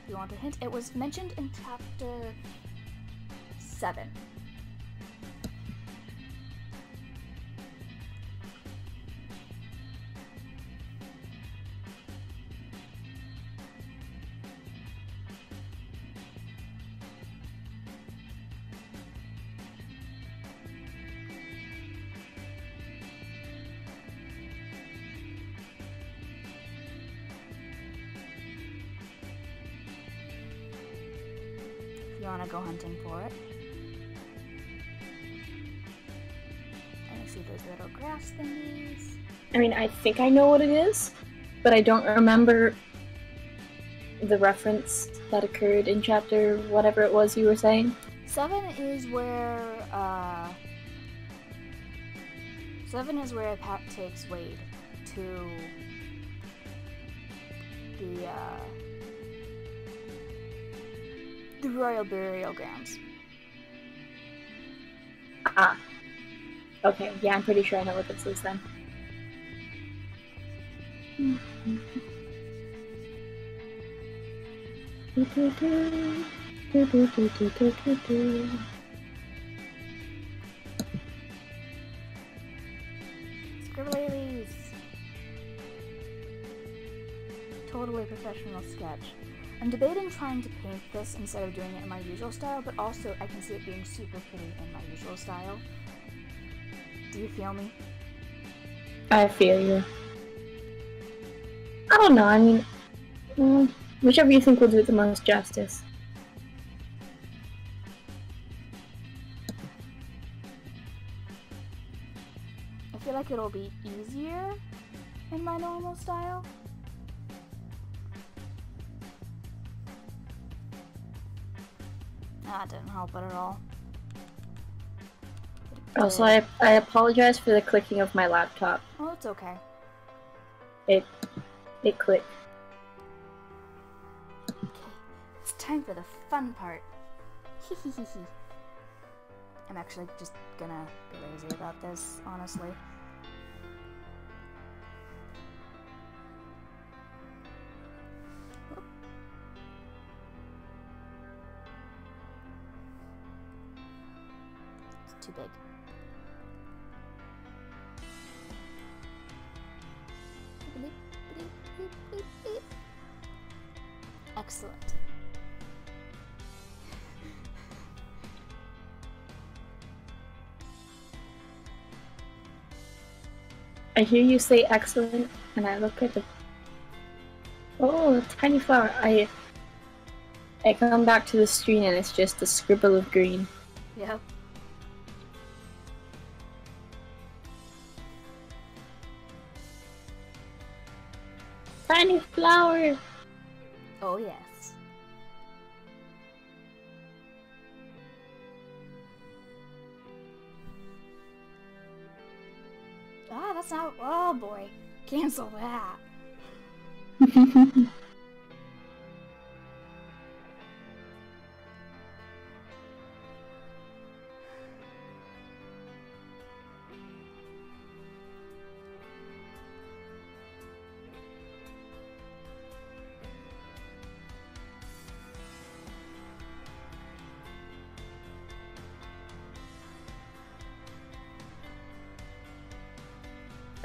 You want a hint? It was mentioned in chapter 7. You want to go hunting for it. And you see those little grass thingies. I mean, I think I know what it is, but I don't remember the reference that occurred in chapter whatever it was you were saying. 7 is where, 7 is where Pat takes Wade to the Royal Burial Grounds. Ah. Okay, yeah, I'm pretty sure I know what this is then. Scribbly. professional sketch. I'm debating trying to paint this instead of doing it in my usual style, but also I can see it being super pretty in my usual style. Do you feel me? I feel you. I don't know, I mean, whichever you think will do it the most justice. I feel like it'll be easier in my normal style. That didn't help it at all. Also, I apologize for the clicking of my laptop. Oh, it's okay. It clicked. Okay, it's time for the fun part. Hehehehe. I'm actually just gonna be lazy about this, honestly. It's too big. Excellent. I hear you say excellent, and I look at the... Oh, a tiny flower. I come back to the screen and it's just a scribble of green. Yep. Tiny flower! Oh, yes. Ah, that's not. Oh boy. Cancel that.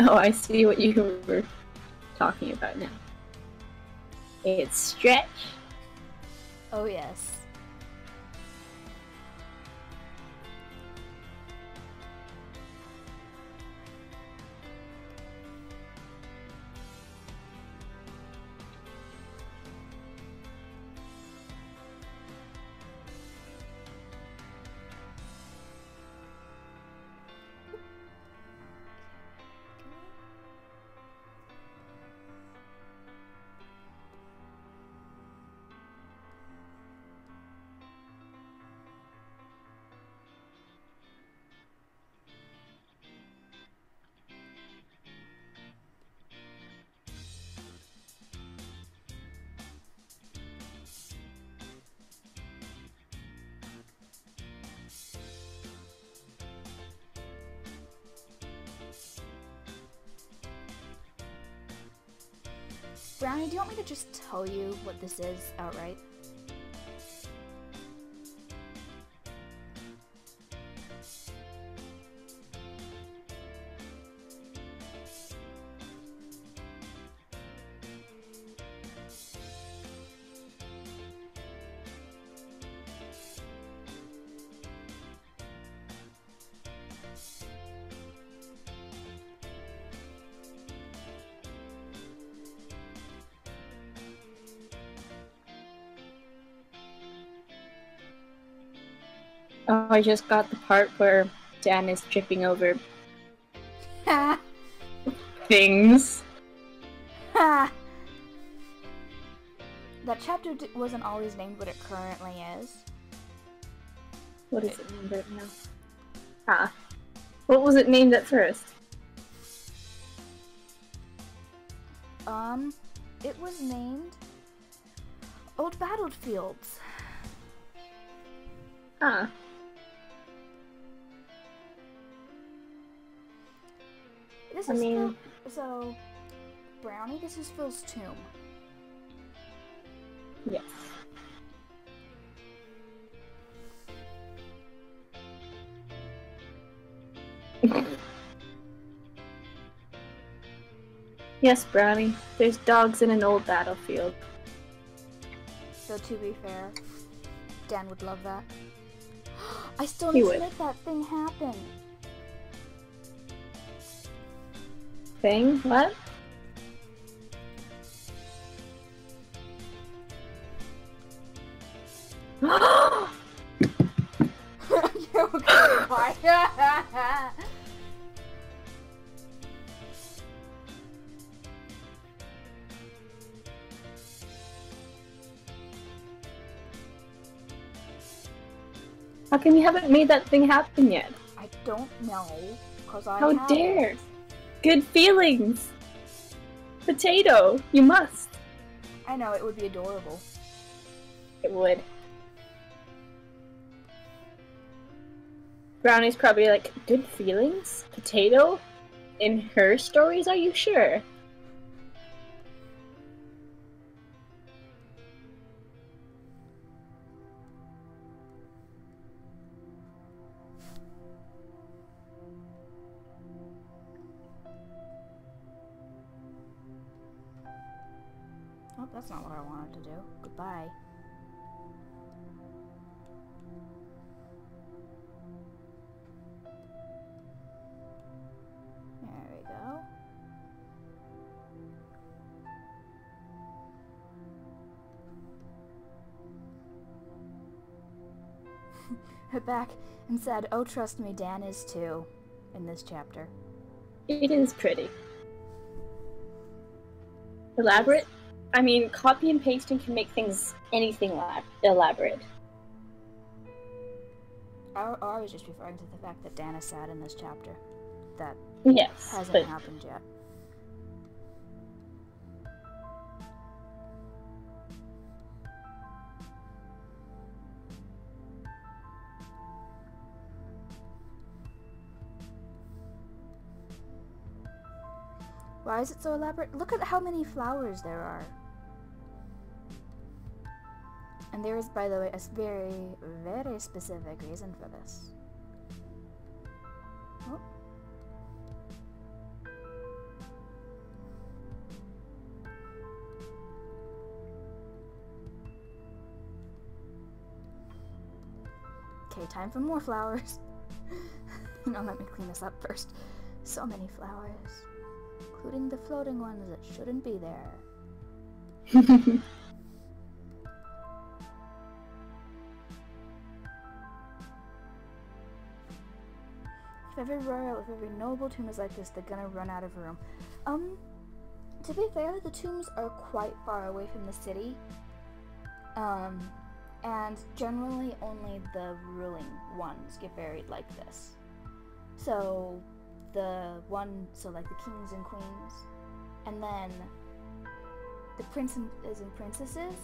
Oh, I see what you were talking about now. It's stretch. Oh, yes. Brownie, do you want me to just tell you what this is outright? Oh, I just got the part where Dan is tripping over Ha! things. Ha! That chapter wasn't always named what it currently is. What is it named right now? Ah. What was it named at first? It was named Old Battlefields. Ah. This I is mean- so Brownie, this is Phil's tomb. Yes. Yes, Brownie. There's dogs in an old battlefield. So to be fair, Dan would love that. I still He need to would. make that thing happen. Thing? What? You're okay, bye. How come you haven't made that thing happen yet? I don't know, cause I How haven't. dare! Good feelings! Potato! You must! I know, it would be adorable. It would. Brownie's probably like, good feelings? Potato? In her stories, are you sure? Oh, that's not what I wanted to do. Goodbye. There we go. Back and said, "Oh, trust me, Dan is too," in this chapter. It is pretty. Elaborate? I mean, copy and pasting can make things anything elaborate. I was just referring to the fact that Dan is sad in this chapter. That Yes, hasn't but happened yet. Why is it so elaborate? Look at how many flowers there are. And there is, by the way, a very, very specific reason for this. Oh. Okay, time for more flowers. Now let me clean this up first. So many flowers. Including the floating ones that shouldn't be there. If every royal, if every noble tomb is like this, they're gonna run out of room. To be fair, the tombs are quite far away from the city. And generally only the ruling ones get buried like this. So like the kings and queens, and then the princes and princesses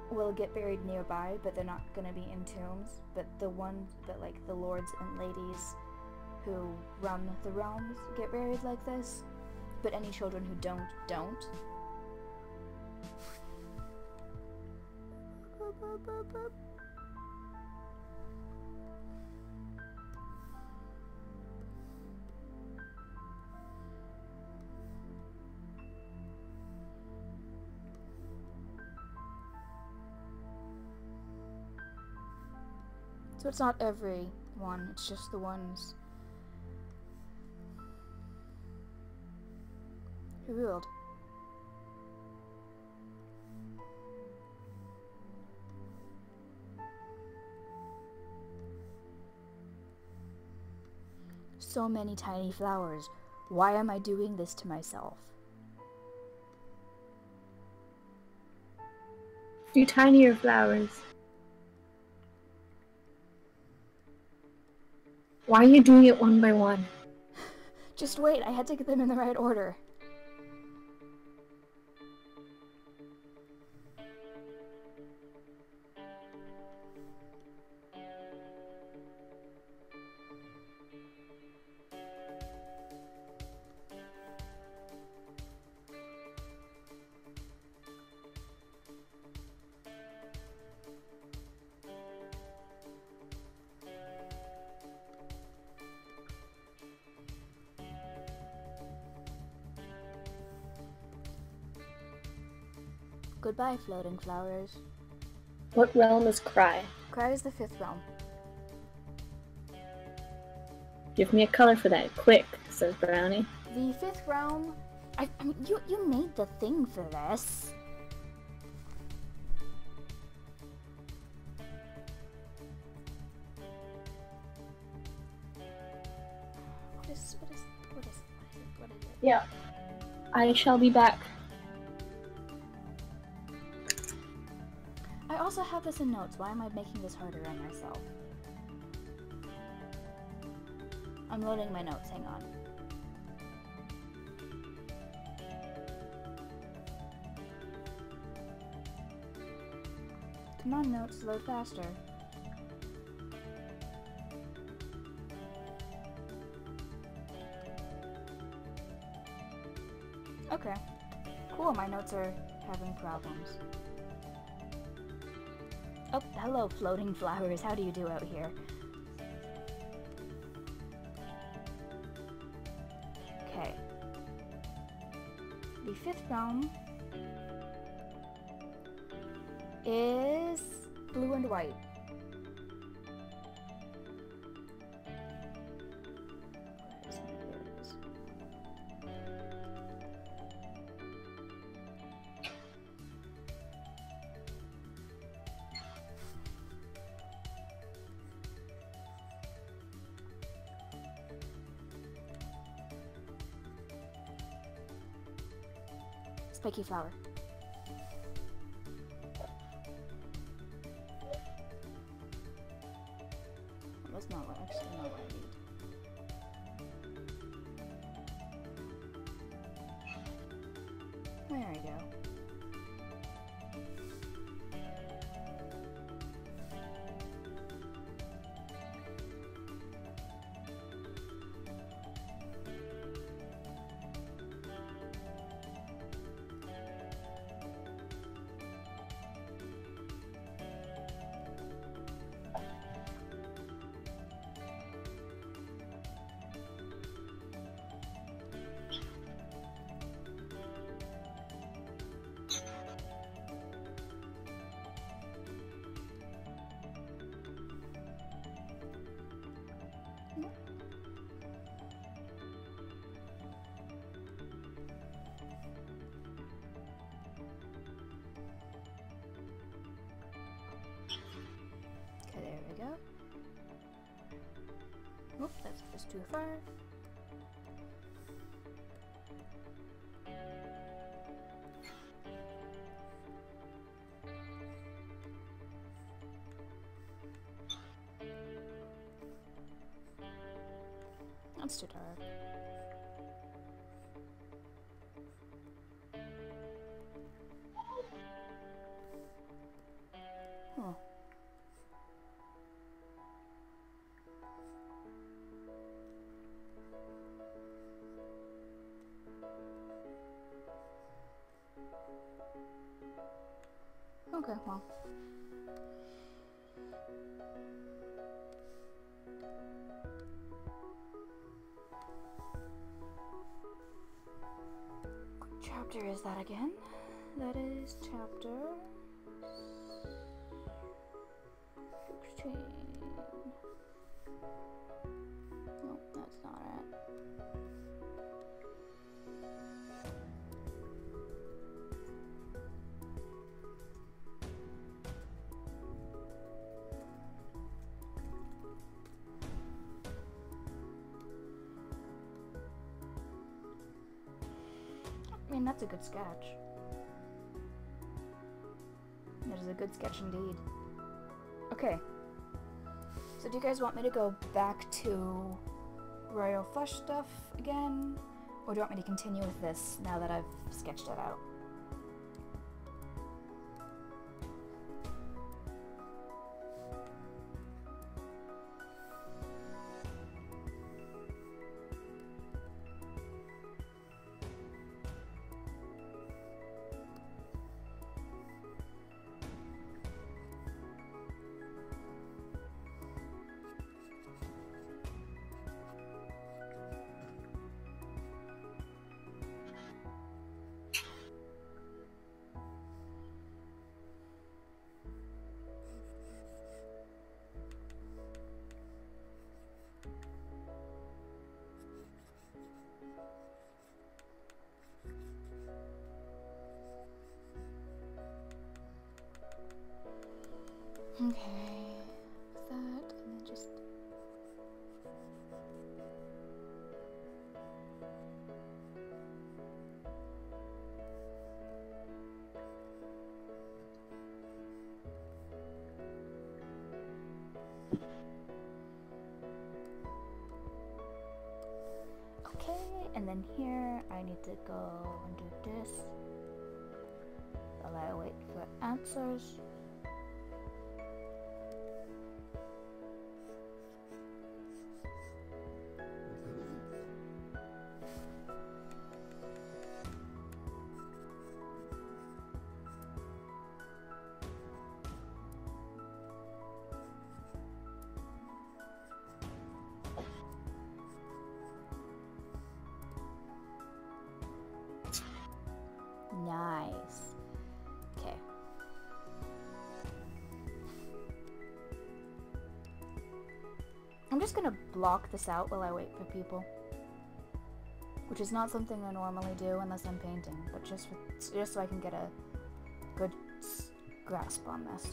will get buried nearby, but they're not gonna be in tombs. But the like the lords and ladies who run the realms get buried like this. But any children who don't. So it's not every one, it's just the ones who ruled. So many tiny flowers. Why am I doing this to myself? Do tinier flowers. Why are you doing it one by one? Just wait, I had to get them in the right order. Goodbye, floating flowers. What realm is Cry? Cry is the 5th realm. Give me a color for that, quick, says Brownie. The 5th realm... I mean, you made the thing for this. What is it? Yeah. I shall be back. I also have this in notes. Why am I making this harder on myself? I'm loading my notes, hang on. Come on, notes, load faster. Okay. Cool, my notes are having problems. Oh, hello, floating flowers. How do you do out here? Okay. The 5th realm is blue and white. There it is. Spiky flower. That's not what actually not what I need. There we go. Okay, there we go. Oop, that's just too far. That's too dark. Oh. Okay, well. What chapter is that again? That is chapter 16. No, that's not it. I mean, that's a good sketch. That is a good sketch indeed. Okay. So do you guys want me to go back to Royal Flush stuff again? Or do you want me to continue with this now that I've sketched it out? Okay. That, and then just... Okay, and then here I need to go and do this while I wait for answers. Nice. Okay. I'm just gonna block this out while I wait for people. Which is not something I normally do unless I'm painting, but just so I can get a good grasp on this.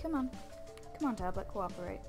Come on. Come on, tablet, cooperate.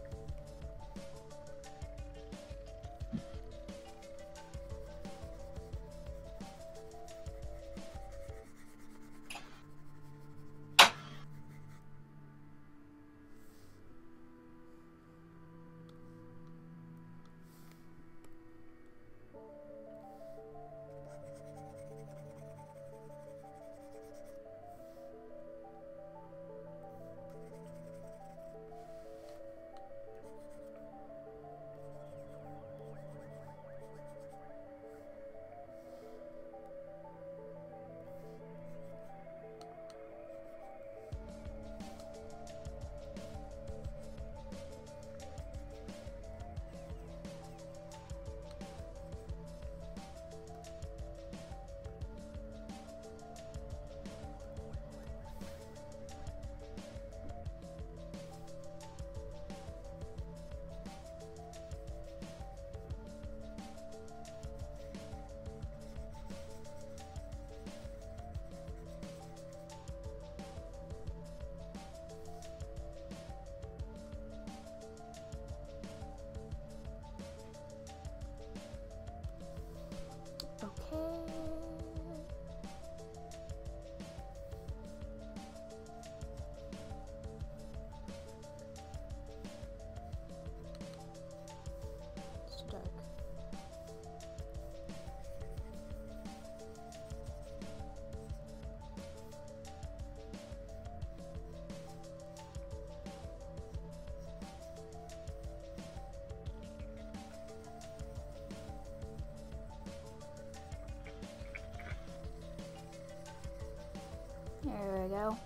There we go.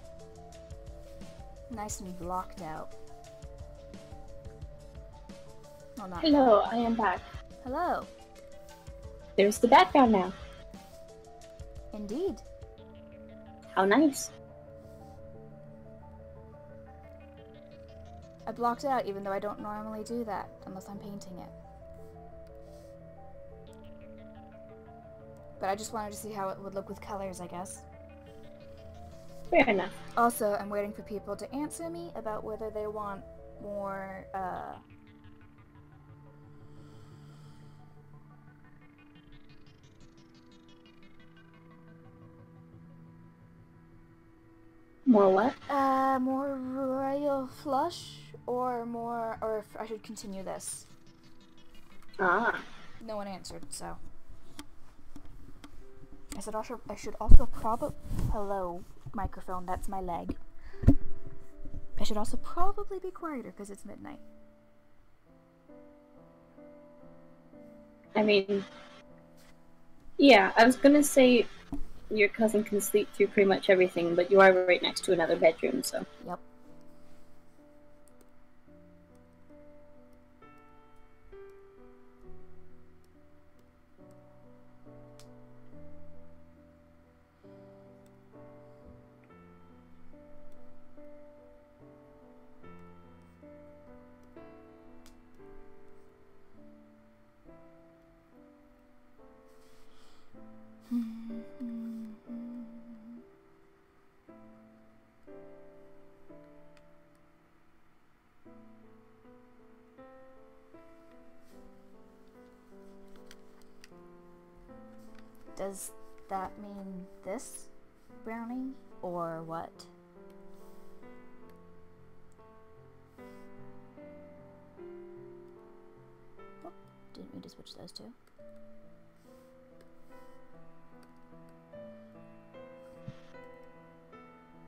Nice and blocked out. Well, not Hello, I am back. Hello. There's the background now. Indeed. How nice. I blocked it out even though I don't normally do that unless I'm painting it. But I just wanted to see how it would look with colors, I guess. Fair enough. Also, I'm waiting for people to answer me about whether they want more, More what? more royal flush, or more, or if I should continue this. Ah. No one answered, so. I should also probably, hello, microphone, that's my leg. I should also probably be quieter because it's midnight. I mean, yeah, I was gonna say your cousin can sleep through pretty much everything, but you are right next to another bedroom, so. Yep. Does that mean this brownie, or what? Oh, didn't mean to switch those two.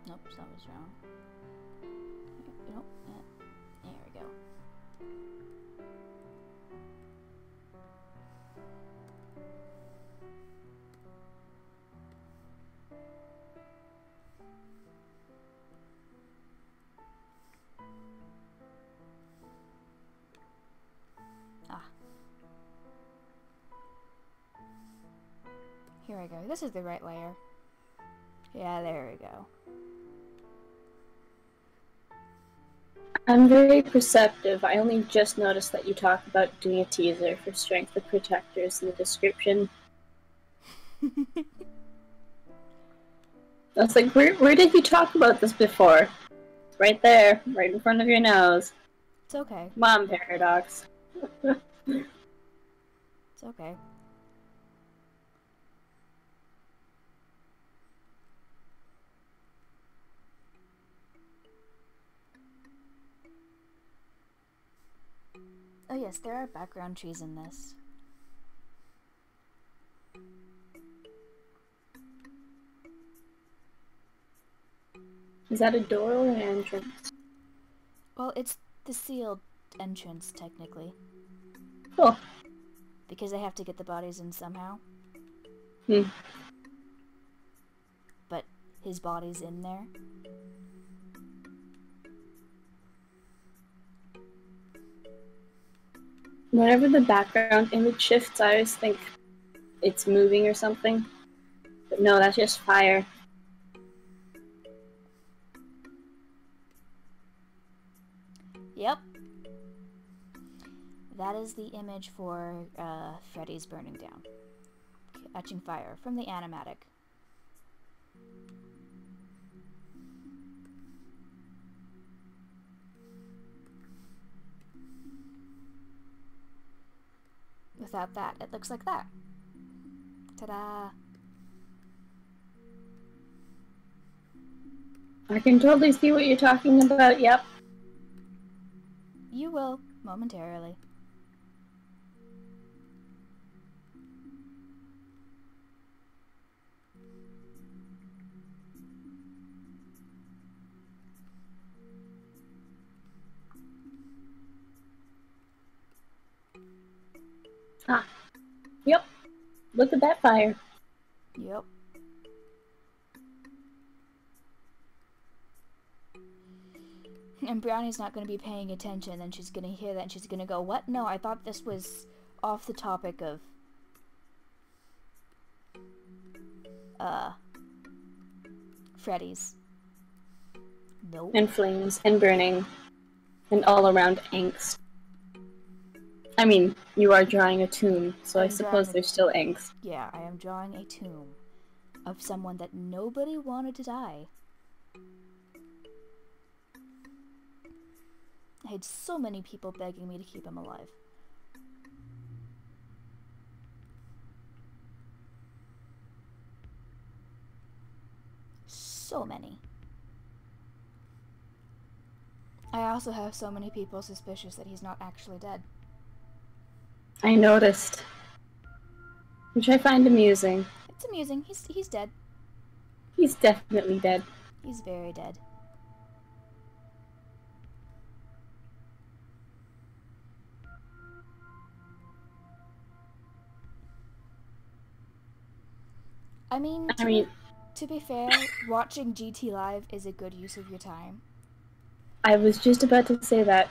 Nope, that was wrong. Nope, there we go. Ah. Here we go. This is the right layer. Yeah, there we go. I'm very perceptive. I only just noticed that you talk about doing a teaser for Strength of Protectors in the description. I was like, where did you talk about this before? It's right there, right in front of your nose. It's okay. Come on, Paradox. It's okay. Oh yes, there are background trees in this. Is that a door or an entrance? Well, it's the sealed entrance, technically. Cool. Because they have to get the bodies in somehow. Hmm. But his body's in there. Whenever the background image shifts, I always think it's moving or something. But no, that's just fire. Yep. That is the image for Freddy's burning down. Catching fire from the animatic. Without that, it looks like that. Ta-da! I can totally see what you're talking about, yep. You will, momentarily. Ah. Yep. Look at that fire. Yep. And Brownie's not going to be paying attention, and she's going to hear that, and she's going to go, what? No, I thought this was off the topic of, Freddy's. Nope. And flames, and burning, and all around angst. I mean, you are drawing a tomb, so I suppose there's still angst. Yeah, I am drawing a tomb of someone that nobody wanted to die. I had so many people begging me to keep him alive. So many. I also have so many people suspicious that he's not actually dead. I noticed. Which I find amusing. It's amusing. He's dead. He's definitely dead. He's very dead. I mean, to be fair, watching GT Live is a good use of your time. I was just about to say that.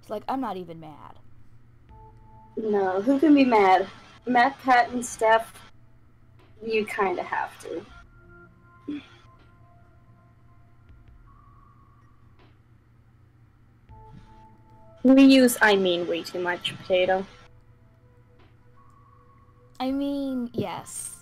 It's like, I'm not even mad. No, who can be mad? Matt, Pat, and Steph, you kinda have to. We use I mean way too much, Potato. I mean, yes.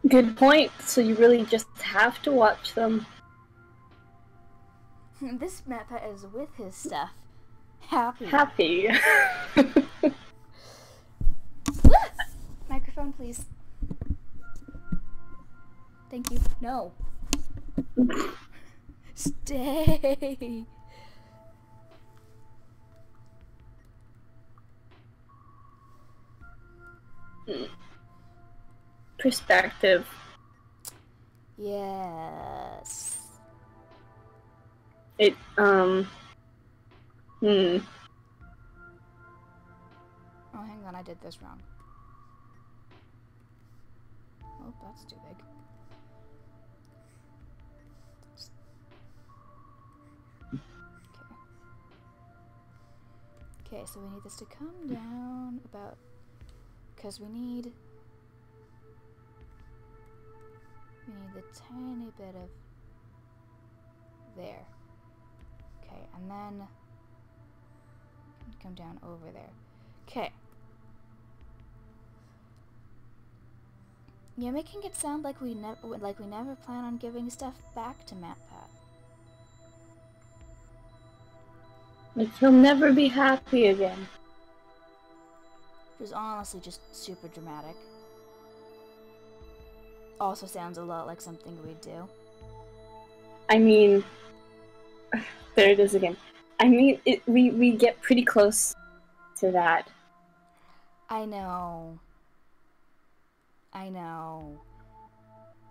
Good point. So you really just have to watch them. This Mappa is with his stuff. Happy. Happy. Microphone, please. Thank you. No. Stay. Perspective. Yes. It, Oh, hang on, I did this wrong. Oh, that's too big. Okay, so we need this to come down about, because we need the tiny bit of there. Okay, and then come down over there. Okay. You're making it sound like we never plan on giving stuff back to MatPat. Like he'll never be happy again. Which is honestly just super dramatic. Also sounds a lot like something we'd do. I mean, there it is again. I mean, we get pretty close to that. I know. I know.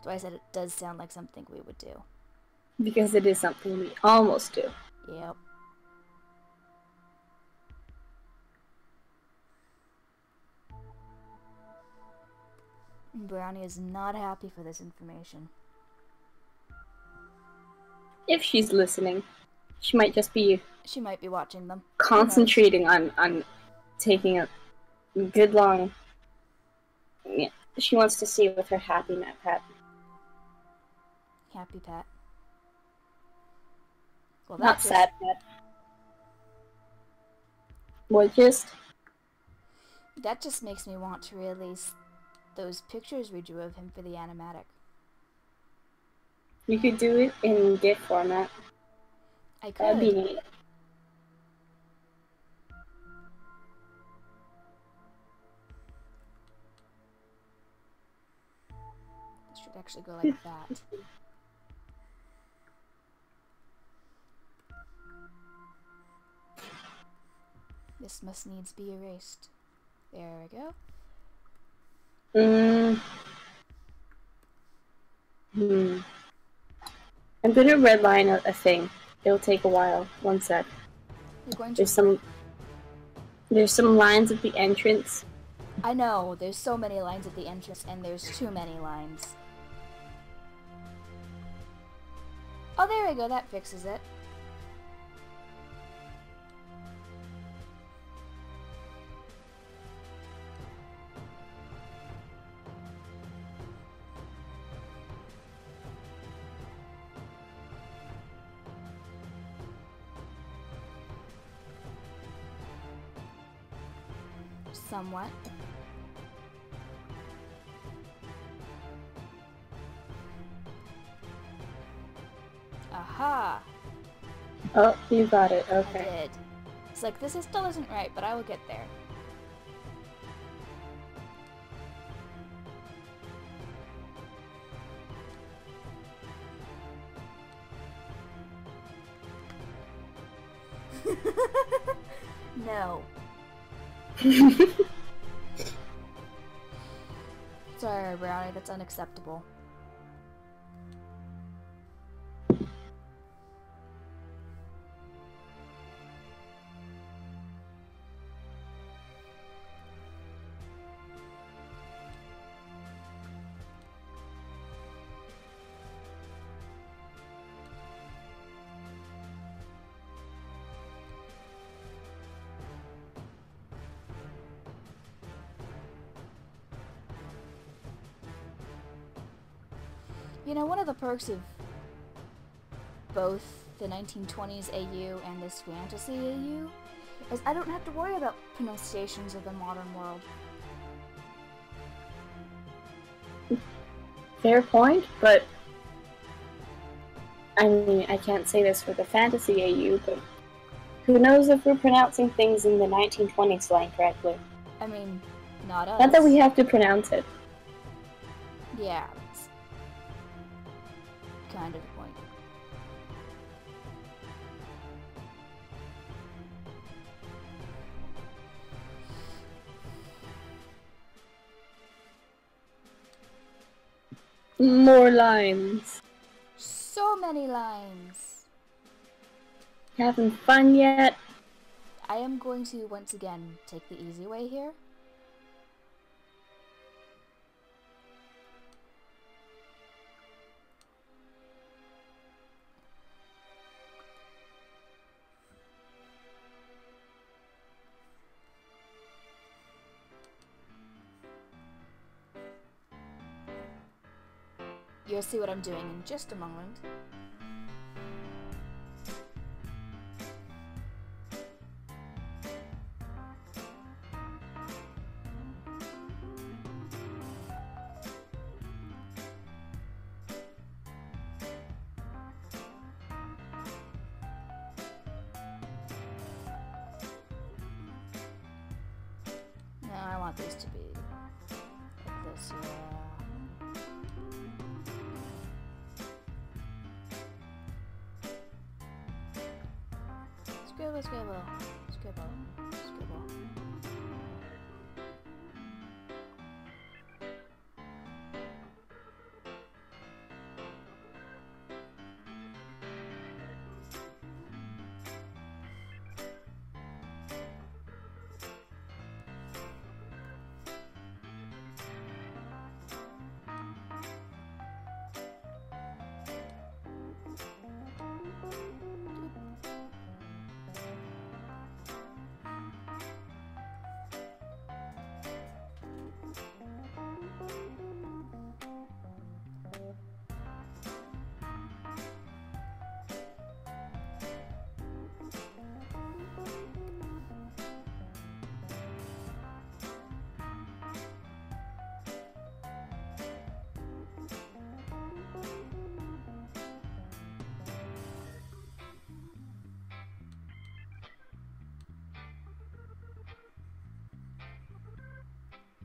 So I said it does sound like something we would do. Because it is something we almost do. Yep. Brownie is not happy for this information. If she's listening, she might just be... She might be watching them. Concentrating on taking a good long... Yeah, she wants to see with her happy MatPat. Happy Pat. Well, Not sad Pat. Well, just... That just makes me want to release those pictures we drew of him for the animatic. You could do it in GIF format. I could. That'd be neat. This should actually go like that. This must needs be erased. There we go. I'm gonna redline a thing. It'll take a while. One sec. You're going to. There's some lines at the entrance. I know. There's so many lines at the entrance, and there's too many lines. Oh, there we go. That fixes it. Somewhat. Aha! Oh, you got it. I Okay. did. It's like, this still isn't right, but I will get there. No. Sorry, Brownie, that's unacceptable. You know, one of the perks of both the 1920s AU and this fantasy AU is I don't have to worry about pronunciations of the modern world. Fair point, but I mean, I can't say this for the fantasy AU, but who knows if we're pronouncing things in the 1920s slang correctly? I mean, not us. Not that we have to pronounce it. Yeah, that's kind of the point. More lines. So many lines. Having fun yet? I am going to once again take the easy way here. You'll see what I'm doing in just a moment. No, I want these to be like this, yeah. Scribble, scribble, scribble, scribble.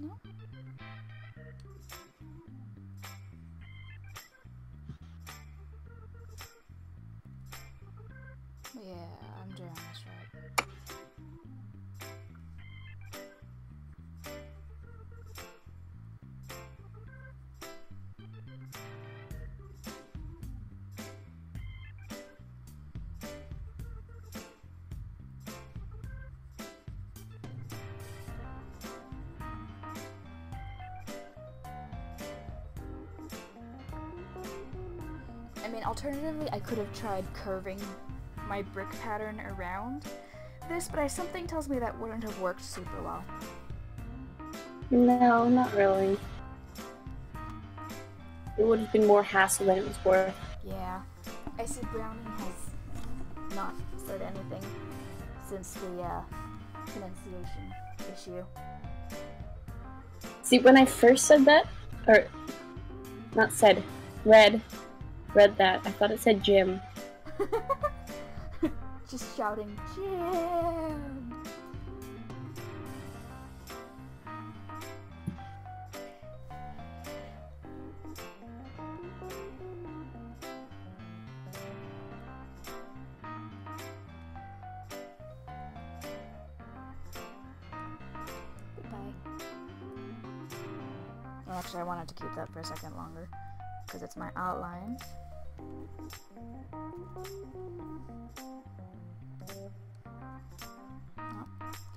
No? Yeah, I'm doing this right. I mean, alternatively, I could have tried curving my brick pattern around this, but something tells me that wouldn't have worked super well. No, not really. It would have been more hassle than it was worth. Yeah. I see Brownie has not said anything since the pronunciation issue. See, when I first said that, or not said, read that, I thought it said Jim. Just shouting, Jim! Well, actually, I wanted to keep that for a second longer, because it's my outline. Oh,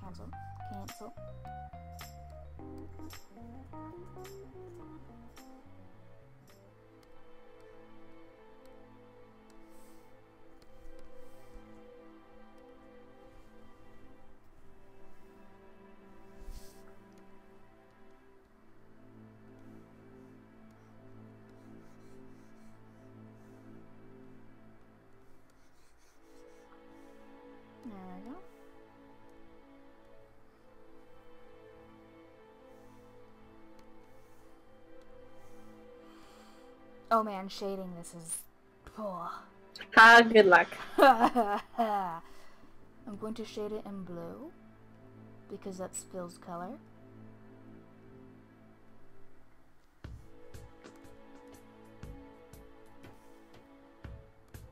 cancel. Cancel. There we go. Oh man, shading this is... Oh. Ah, good luck. I'm going to shade it in blue, because that's Phil's color.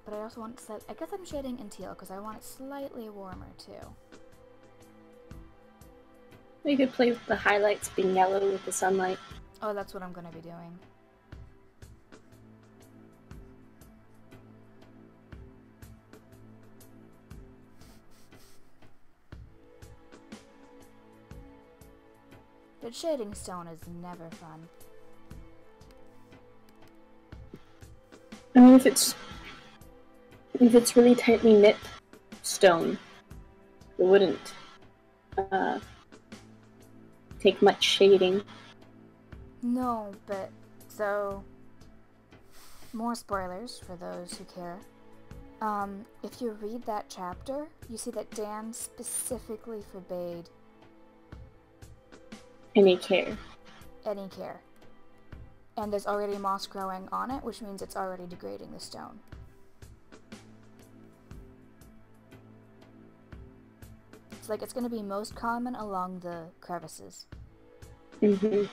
But I also want to set... I guess I'm shading in teal, because I want it slightly warmer too. You could play with the highlights being yellow with the sunlight. Oh, that's what I'm going to be doing. But shading stone is never fun. I mean, if it's really tightly knit stone, it wouldn't take much shading. No, but so more spoilers for those who care. If you read that chapter, you see that Dan specifically forbade Any care. any care. And there's already moss growing on it, which means it's already degrading the stone. It's like it's going to be most common along the crevices. Mm-hmm.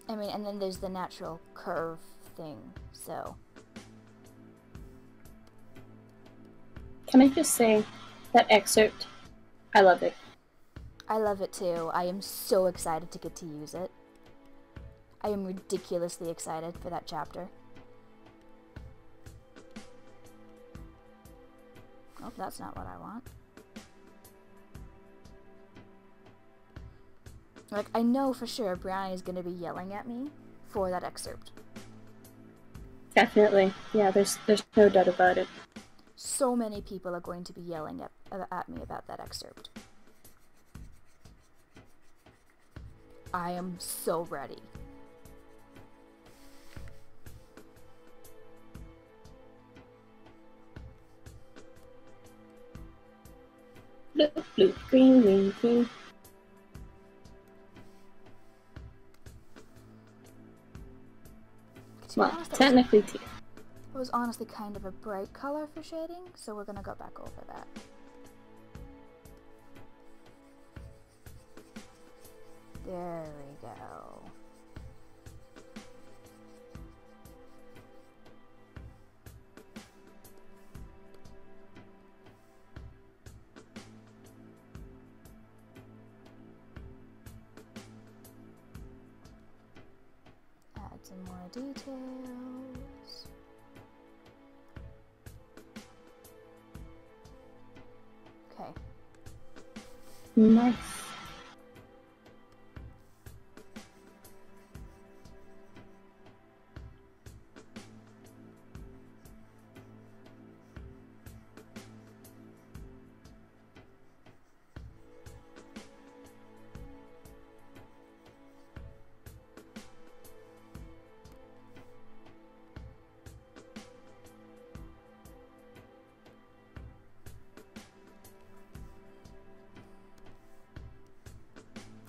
I mean, and then there's the natural curve thing, so... Can I just say, that excerpt, I love it. I love it too. I am so excited to get to use it. I am ridiculously excited for that chapter. Oh, that's not what I want. Like, I know for sure Brownie is going to be yelling at me for that excerpt. Definitely. Yeah, there's no doubt about it. So many people are going to be yelling at me about that excerpt. I am so ready. Blue, blue, green, green, green. Well, technically teal. It was honestly kind of a bright color for shading, so we're gonna go back over that. There we go. Add some more details. Nice.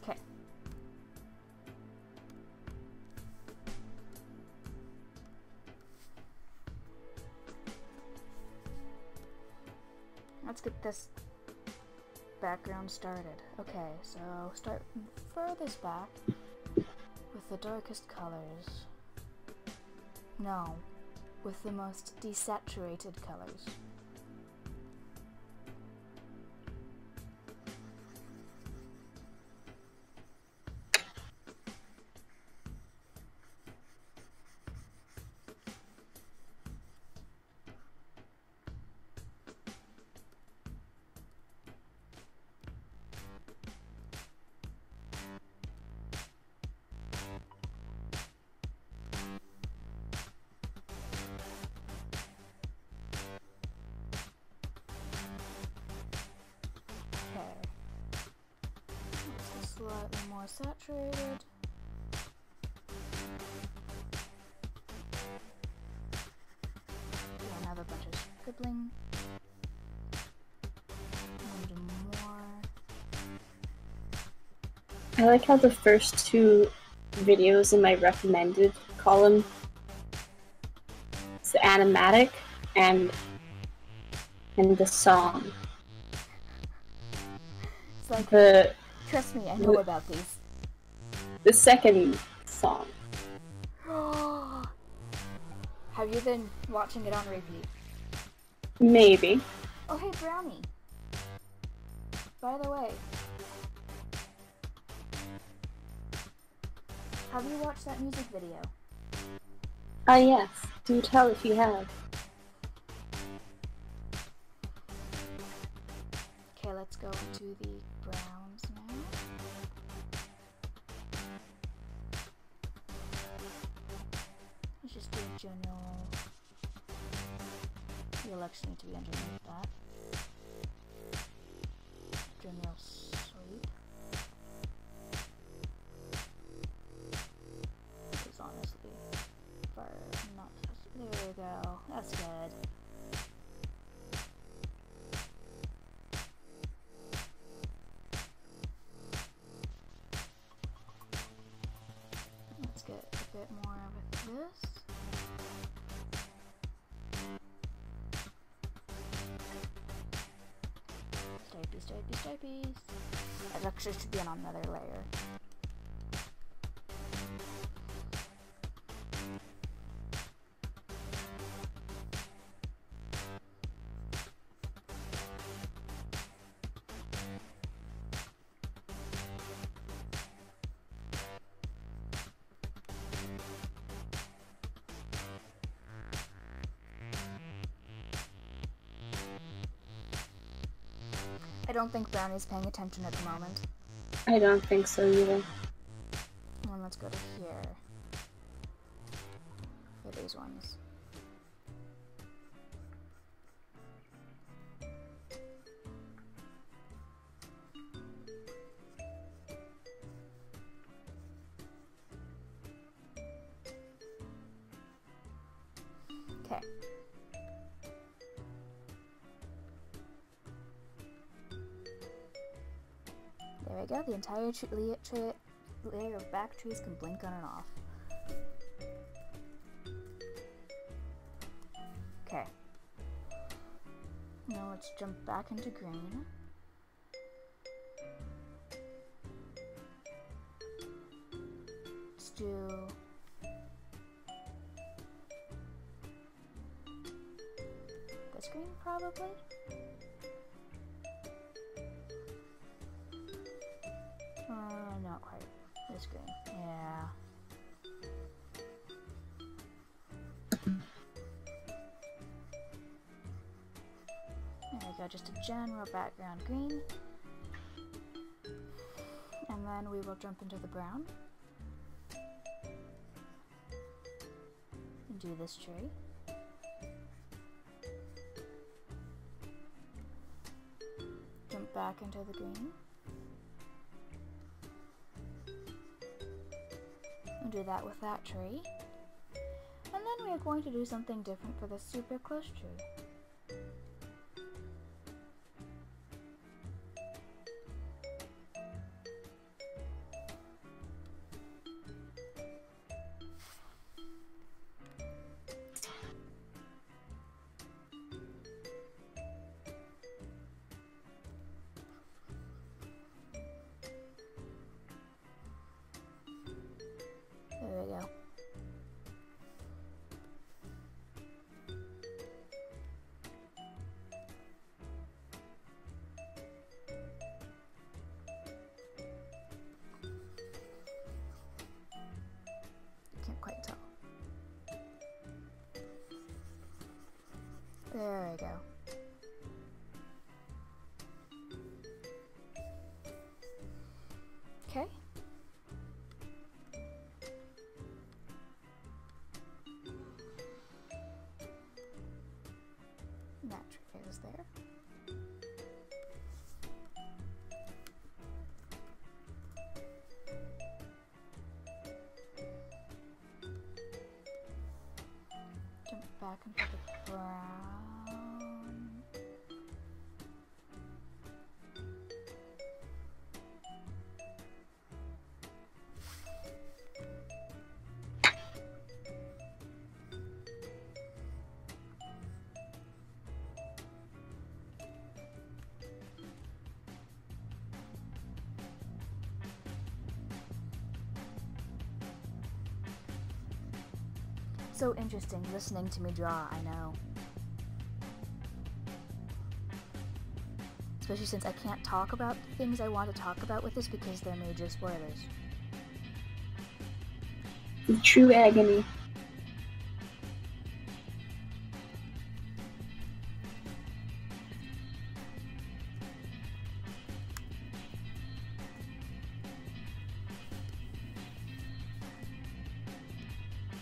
Okay. Let's get this background started. Okay, so start furthest back with the darkest colors. No, with the most desaturated colors. Slightly more saturated. We'll have a bunch of scribbling. And more. I like how the first two videos in my recommended column is the animatic and the song. It's like, The trust me, I know about these. the second song. Have you been watching it on repeat? Maybe. Oh, hey, Brownie. By the way, have you watched that music video? Yes. Do tell if you have. Okay, let's go into the browns now. Let's just do a general. The election need to be underneath that. General sweep. Because honestly, fire not. There we go. That's good. Let's get a bit more with this. Stripies. That actually should be on another layer. I don't think Brownie's paying attention at the moment. I don't think so either. And let's go to here. For these ones. Okay. There we go, the entire layer of back trees can blink on and off. Okay. Now let's jump back into green. Let's do... this green, probably? Not quite. This green. Yeah. There we go, just a general background green. then we will jump into the brown. And do this tree. Jump back into the green. And do that with that tree. And then we are going to do something different for the super close tree. There we go. Can't quite tell. There we go. Okay. That tree is there. Jump back into the brown. So interesting listening to me draw, I know. Especially since I can't talk about the things I want to talk about with this because they're major spoilers. The true agony.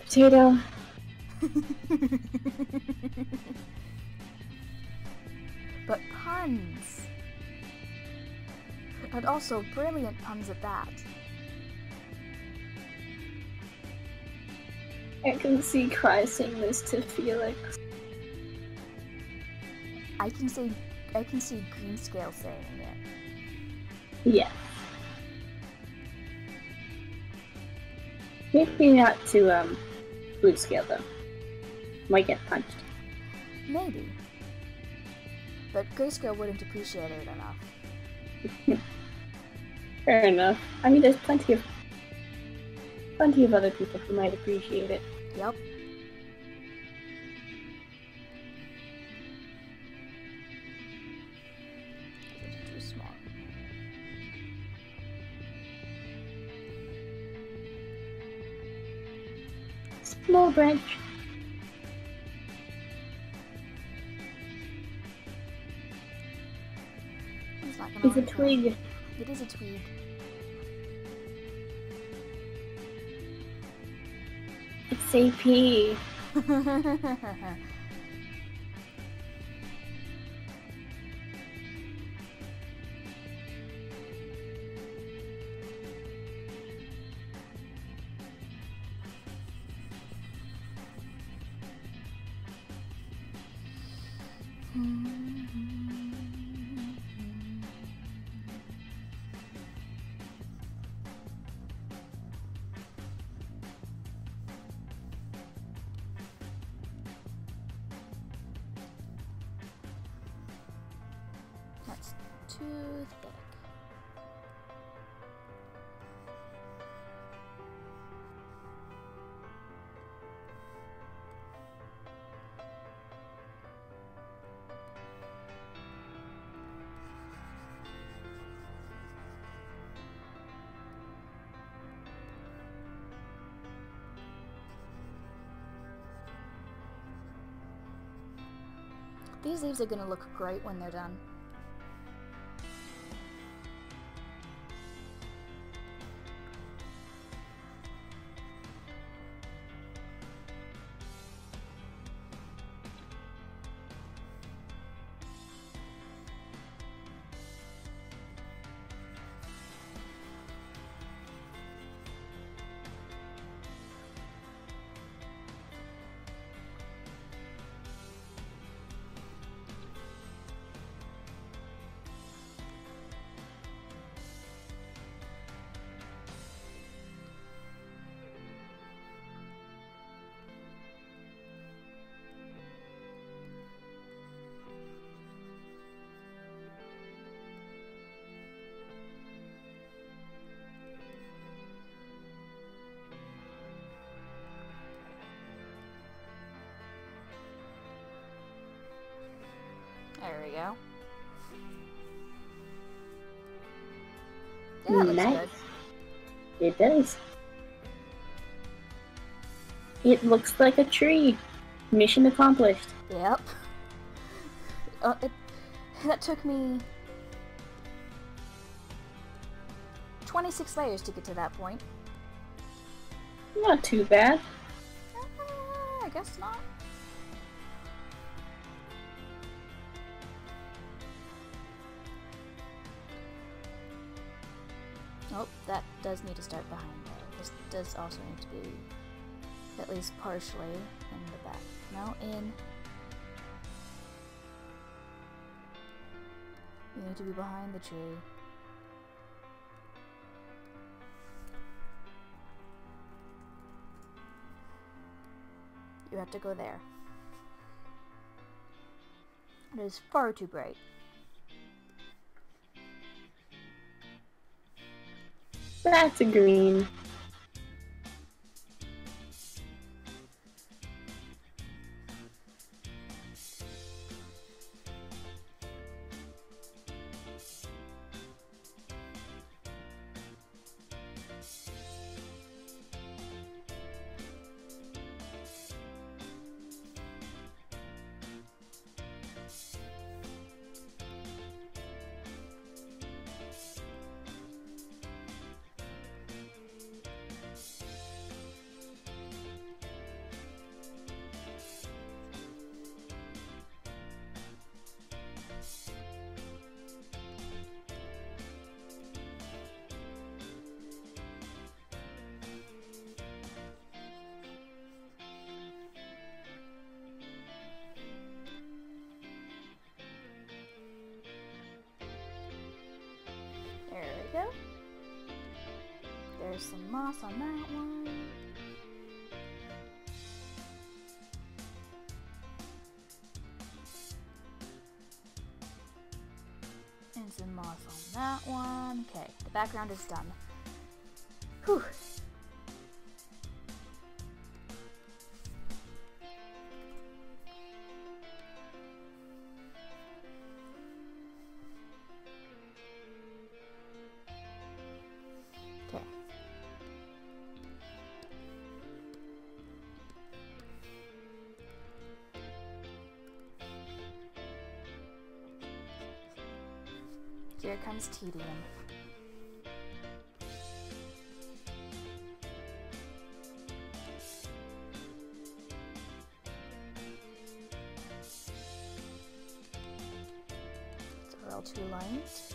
Potato. But puns! And also brilliant puns at that. I can see Cry saying this to Felix. I can see Greenscale saying it. Yeah. Maybe not to Blue Scale though. Might get punched. Maybe. But Grayscale wouldn't appreciate it enough. Fair enough. I mean, there's plenty of other people who might appreciate it. Yep. It's too small. Small branch. It's not gonna It's a work out. twig. It is a twig. It's AP. That's too thick. These leaves are gonna look great when they're done. There we go. Yeah, that looks Nice. good. It does. It looks like a tree. Mission accomplished. Yep. That took me 26 layers to get to that point. Not too bad. I guess not. Oh, that does need to start behind though. This does also need to be at least partially in the back. No, in. You need to be behind the tree. You have to go there. It is far too bright. That's a green. There we go. There's some moss on that one. And some moss on that one. Okay, the background is done. Whew. Okay. Here comes tedium. It's a little too light.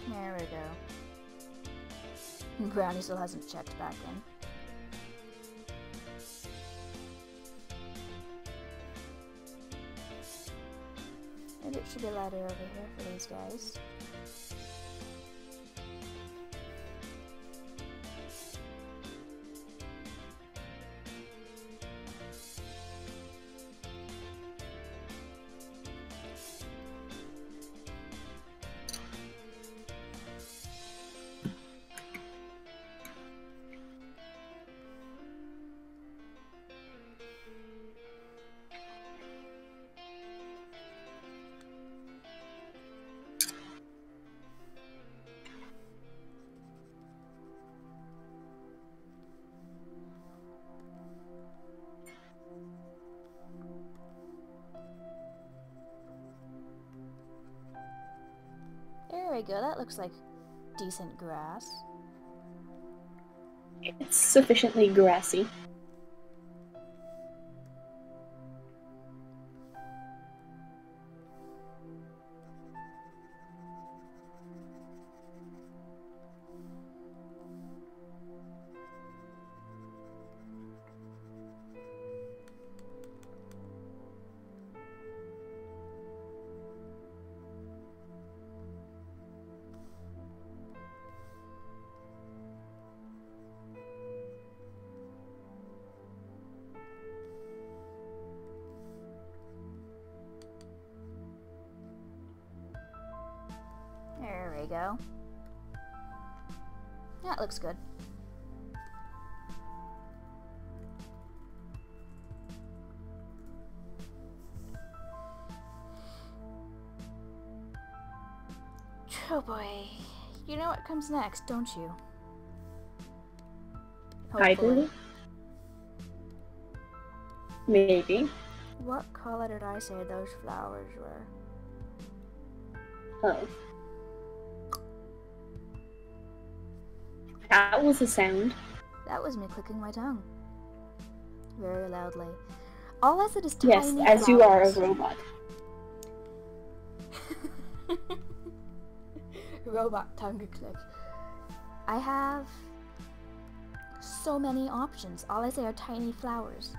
There we go. Brownie still hasn't checked back in. Maybe it should be lighter over here for these guys. There we go, that looks like decent grass. It's sufficiently grassy. There we go. That looks good. Oh boy. You know what comes next, don't you? I do. Maybe. What color did I say those flowers were? Oh. That was a sound. That was me clicking my tongue. Very loudly. All I said is tiny Yes, as you are a flowers. robot. Robot tongue click. I have so many options. All I say are tiny flowers.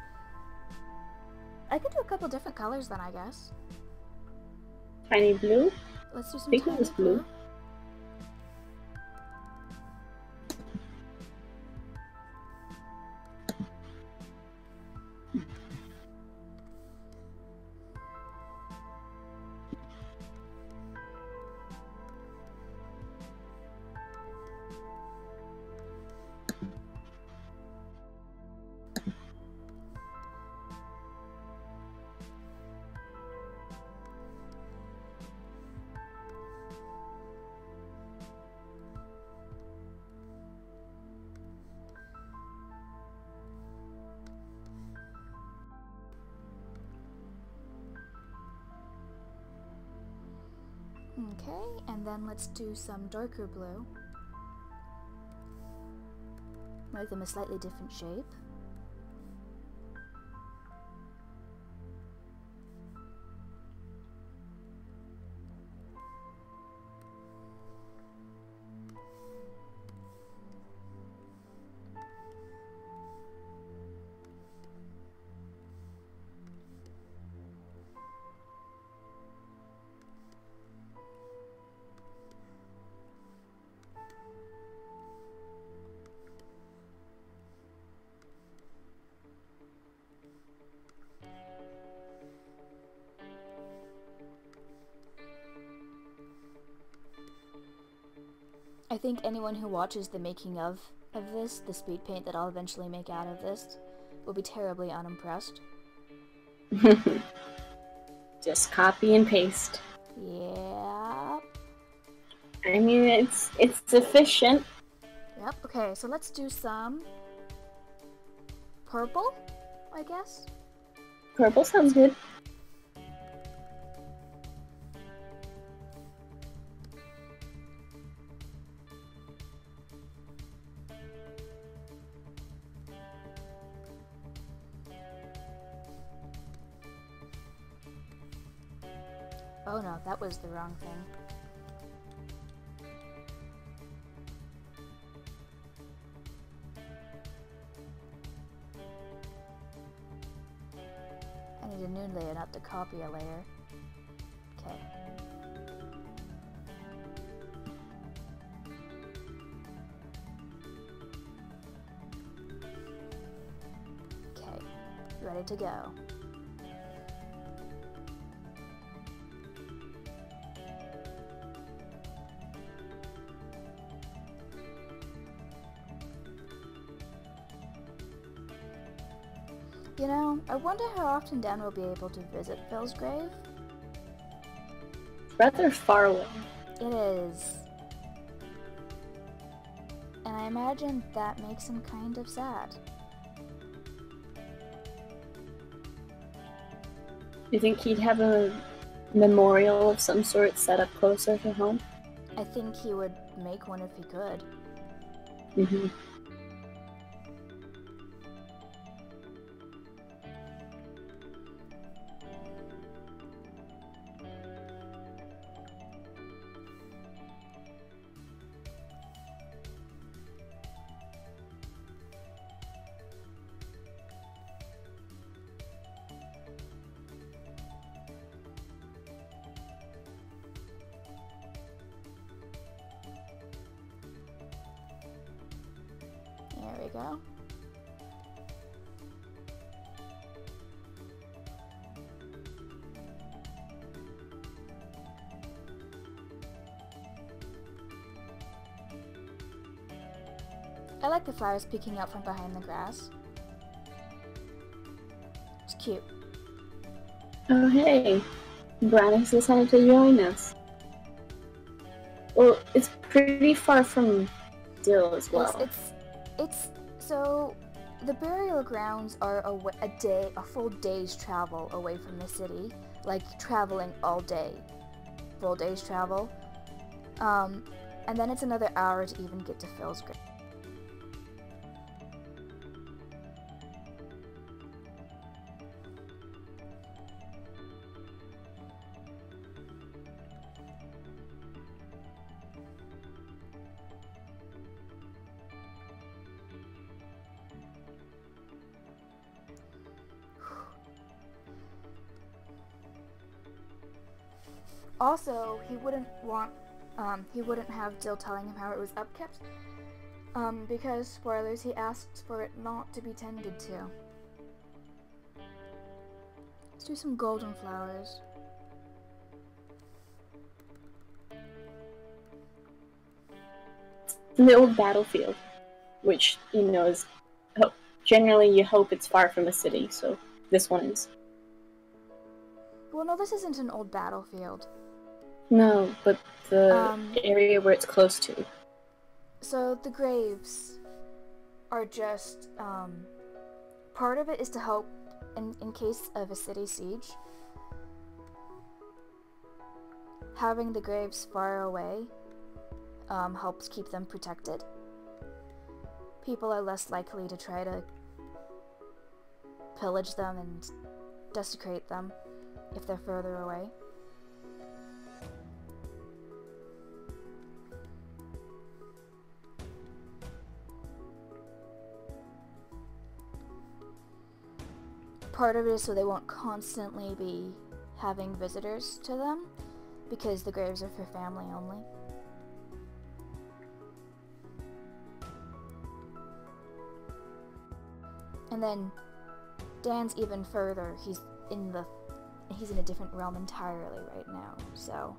I could do a couple different colors then, I guess. Tiny blue? Let's do some I think it tiny was blue. Okay, and then let's do some darker blue. Make them a slightly different shape. I think anyone who watches the making of this, the speed paint that I'll eventually make out of this, will be terribly unimpressed. Just copy and paste. Yeah. I mean, it's efficient. Yep, okay, so let's do some purple, I guess? Purple sounds good. Oh no, that was the wrong thing. I need a new layer, not to copy a layer. Okay. Okay, ready to go. You know, I wonder how often Dan will be able to visit Phil's grave. Rather far away. It is. And I imagine that makes him kind of sad. Do you think he'd have a memorial of some sort set up closer to home? I think he would make one if he could. Mm-hmm. There we go. I like the flowers peeking out from behind the grass. It's cute. Oh hey, Branix decided to join us. Well, it's pretty far from Dill as well. It's so the burial grounds are a full day's travel away from the city, like traveling all day, full day's travel. And then it's another hour to even get to Phil's grave. Also, he wouldn't have Dill telling him how it was upkept, because, spoilers, he asked for it not to be tended to. Let's do some golden flowers. In the old battlefield, which, is generally you hope it's far from a city, so this one is. Well, no, this isn't an old battlefield. No, but the area where it's close to. So the graves are just, part of it is to help in case of a city siege. Having the graves far away helps keep them protected. People are less likely to try to pillage them and desecrate them if they're further away. Part of it is so they won't constantly be having visitors to them, because the graves are for family only. And then Dan's even further. He's in a different realm entirely right now, so.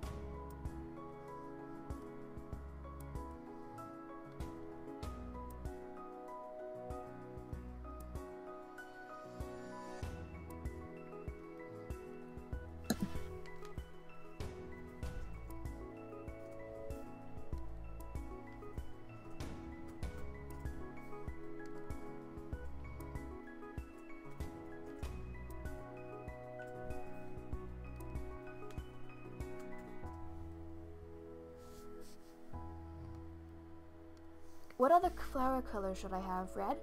What other flower color should I have? Red?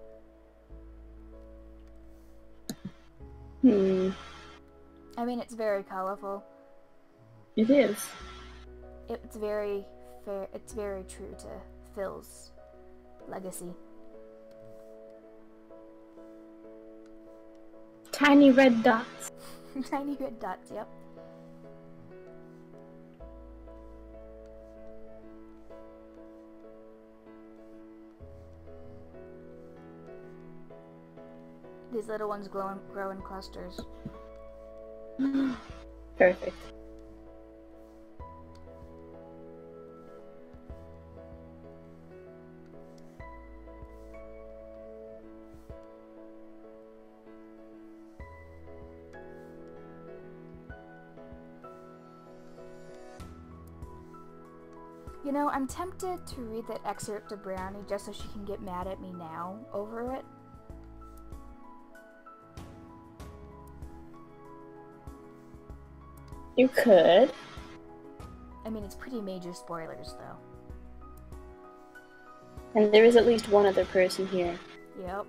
I mean, it's very colorful. It is. It's very fair. It's very true to Phil's legacy. Tiny red dots. Tiny red dots, yep. These little ones grow in clusters. Perfect. You know, I'm tempted to read that excerpt to Brownie just so she can get mad at me now over it. You could. I mean, it's pretty major spoilers, though. And there is at least one other person here. Yep.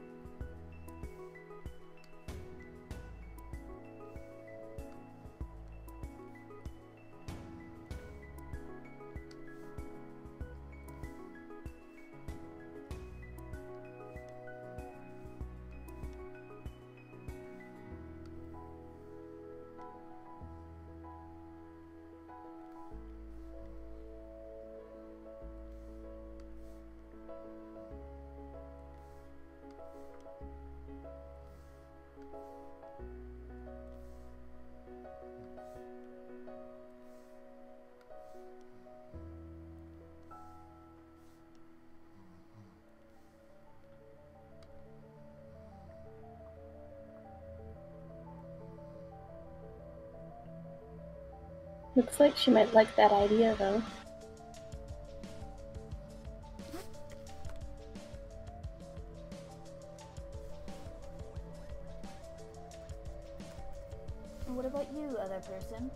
Looks like she might like that idea, though. What about you, other person?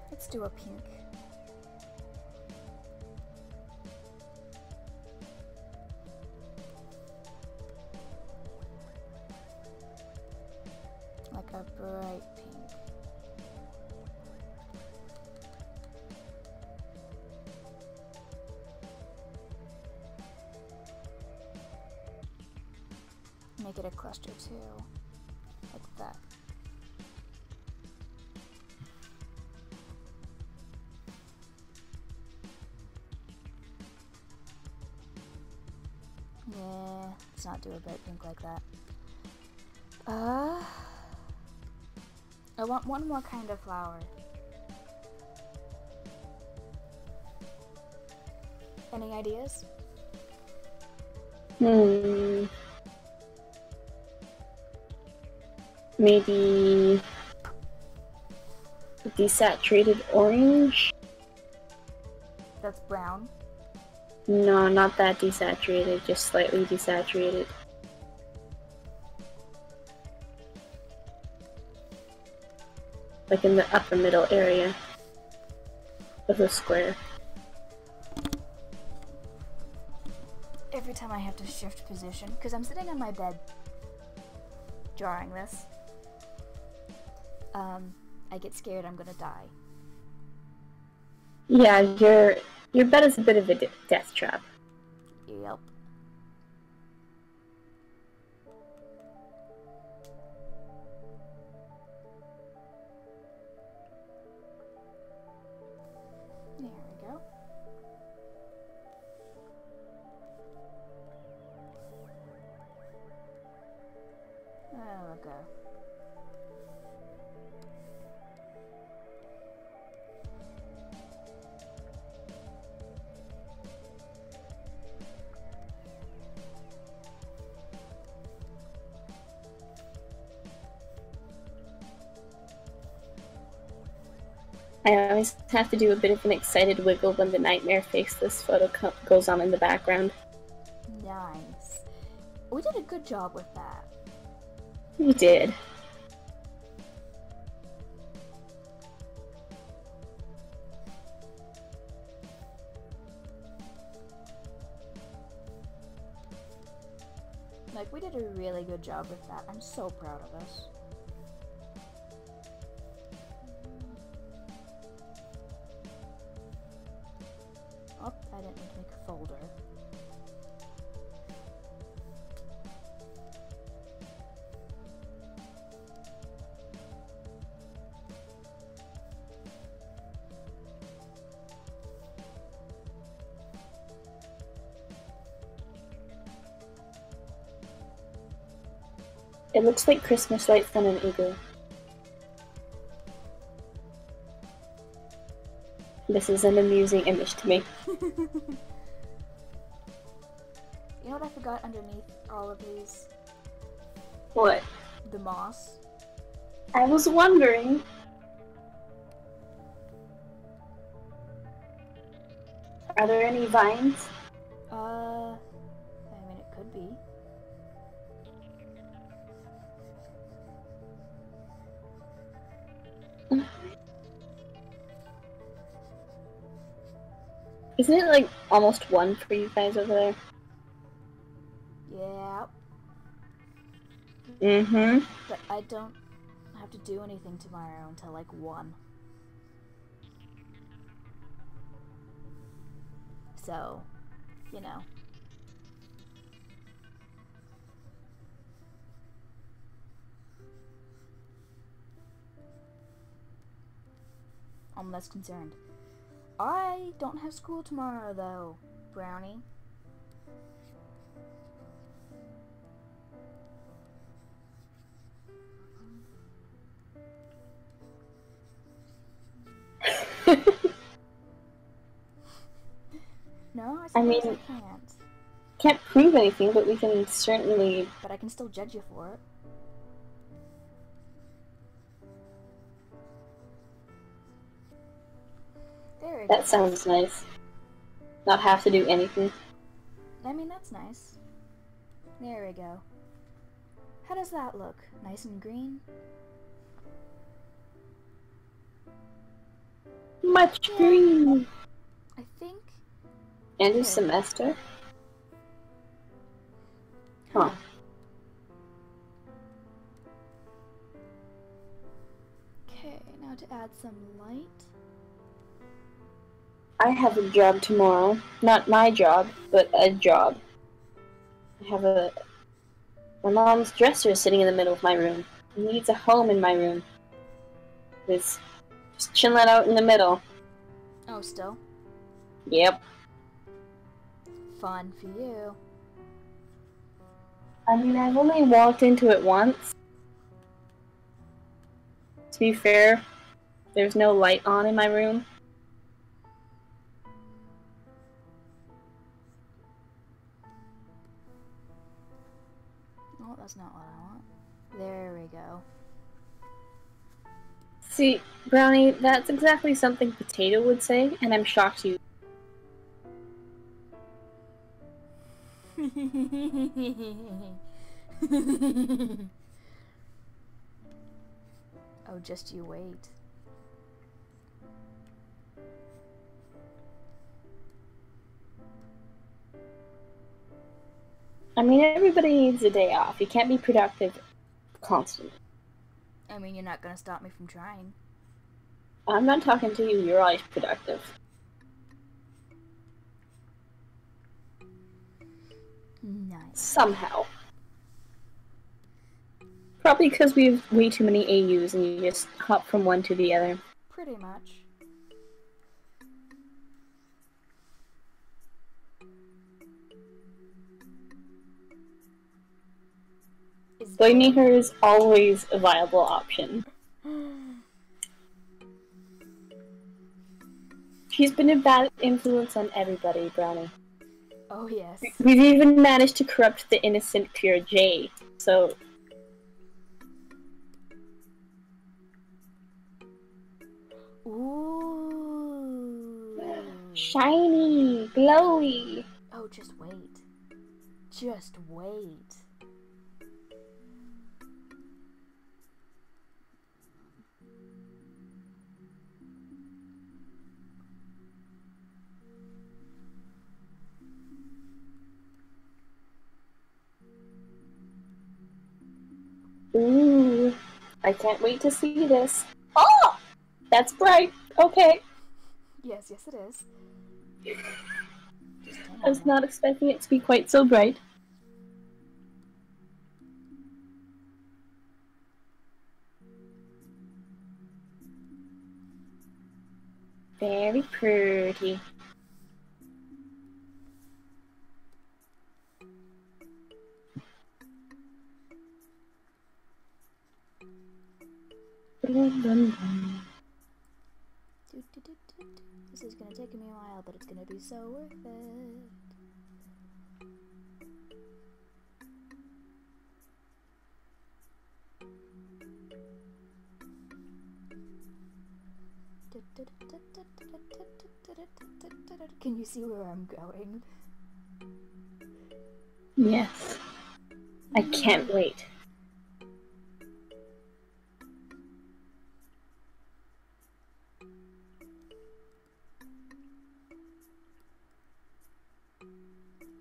Let's do a pink. Like a bright pink. Make it a cluster too, like that. Yeah, let's not do a bright pink like that. I want one more kind of flower. Any ideas? Maybe desaturated orange? That's brown. No, not that desaturated, just slightly desaturated. Like in the upper middle area of the square. Every time I have to shift position, because I'm sitting on my bed drawing this, I get scared I'm gonna die. Yeah, your bed is a bit of a death trap. Yep. There we go. There we go. I always have to do a bit of an excited wiggle when the nightmare faceless photo goes on in the background. Nice. We did a good job with that. You did. Like, we did a really good job with that. I'm so proud of us. Oh, I didn't need to make a folder. It looks like Christmas lights on an igloo. This is an amusing image to me. You know what I forgot underneath all of these? What? The moss. I was wondering. Are there any vines? I mean, it could be. Isn't it like almost 1 for you guys over there? Yeah. Mm-hmm. But I don't have to do anything tomorrow until like 1. So, you know. I'm less concerned. I don't have school tomorrow though, Brownie. No, I suppose I can't. Can't prove anything, but we can certainly... But I can still judge you for it. There we go. That sounds nice. Not have to do anything. I mean, that's nice. There we go. How does that look? Nice and green? Much green. I think. End Okay. of semester? Huh. Okay, now to add some light. I have a job tomorrow. Not my job, but a job. I have my mom's dresser is sitting in the middle of my room. It needs a home in my room. It's just chilling out in the middle. Oh, still? Yep. Fun for you. I mean, I've only walked into it once. To be fair, there's no light on in my room. Oh, that's not what I want. There we go. See, Brownie, that's exactly something Potato would say, and I'm shocked you. Oh, just you wait. I mean, everybody needs a day off. You can't be productive constantly. I mean, you're not gonna stop me from trying. I'm not talking to you, you're always productive. Nice. Somehow. Probably because we have way too many AUs and you just hop from one to the other. Pretty much. Blaming her is always a viable option. She's been a bad influence on everybody, Brownie. Oh, yes. We've even managed to corrupt the innocent pure J, so... Ooh. Shiny! Glowy! Oh, just wait. Just wait. Ooh, I can't wait to see this. Oh! That's bright. Okay. Yes, yes it is. I was not expecting it to be quite so bright. Very pretty. This is gonna take me a while, but it's gonna be so worth it. Can you see where I'm going? Yes. I can't wait.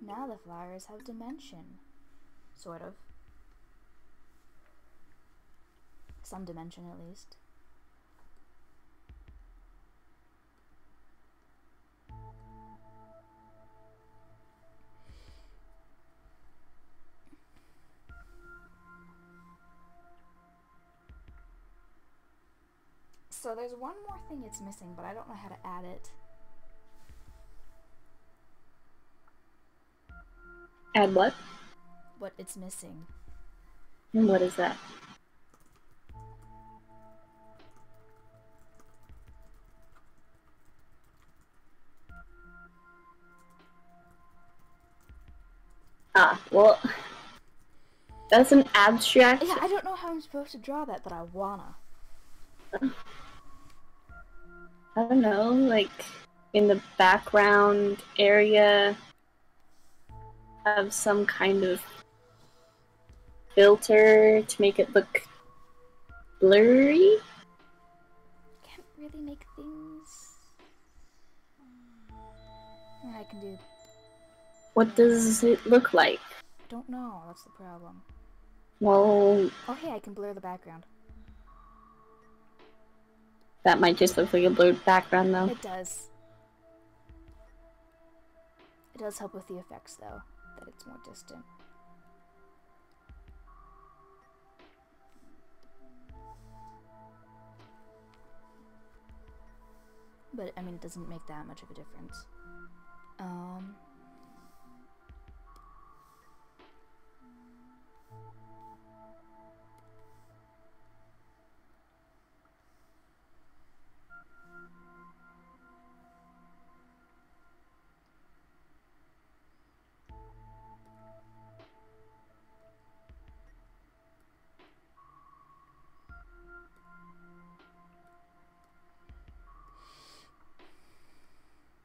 Now the flowers have dimension. Sort of. Some dimension at least. So there's one more thing it's missing, but I don't know how to add it. Add what? What it's missing. And what is that? Ah, well, that's an abstract. Yeah, I don't know how I'm supposed to draw that, but I wanna. I don't know, like in the background area. have some kind of filter to make it look blurry? Can't really make things. I can do. What does it look like? Don't know. That's the problem. Well, Oh, hey, I can blur the background. that might just look like a blurred background, though. It does. It does help with the effects, though, that it's more distant. But, I mean, it doesn't make that much of a difference.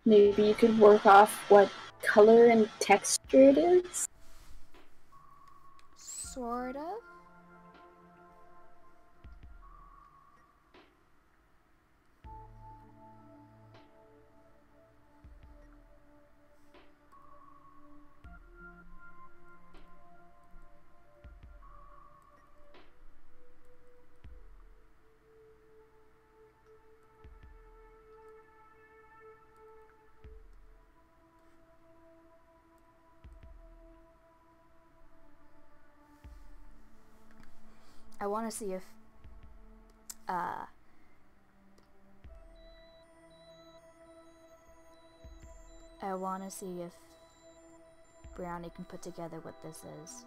Maybe you could work off what color and texture it is? Sort of. I want to see if Brownie can put together what this is.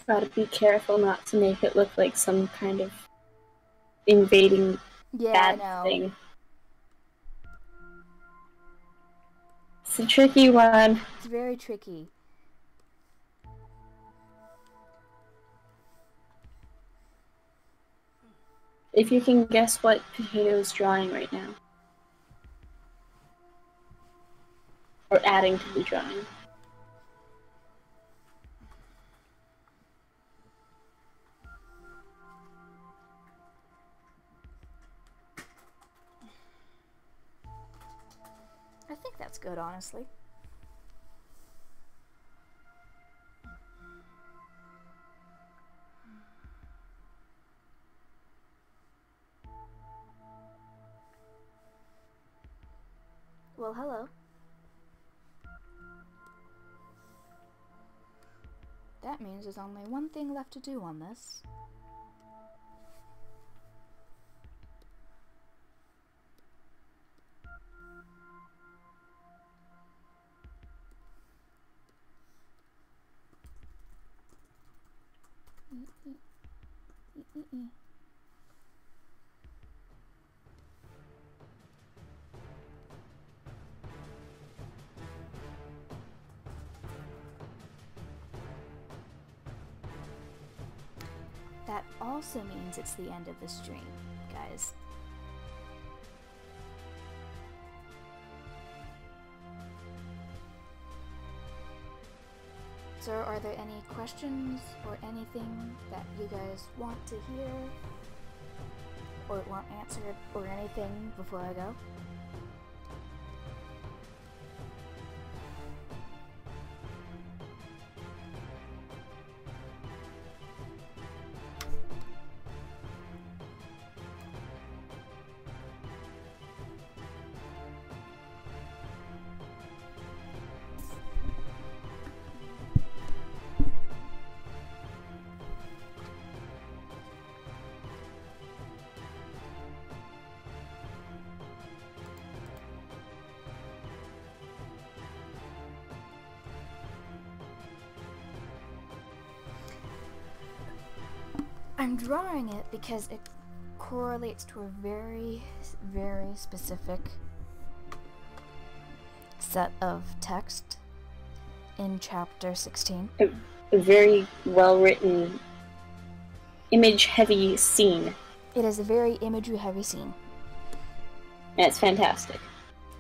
Gotta be careful not to make it look like some kind of invading bad thing. It's a tricky one. It's very tricky. If you can guess what Potato's drawing right now. Or adding to the drawing. I think that's good, honestly. Well, hello. That means there's only one thing left to do on this. That also means it's the end of the stream, guys. So are there any questions or anything that you guys want to hear or want answered or anything before I go? I'm drawing it because it correlates to a very, very specific set of text in chapter 16. A very well-written, image-heavy scene. It is a very imagery-heavy scene. And it's fantastic.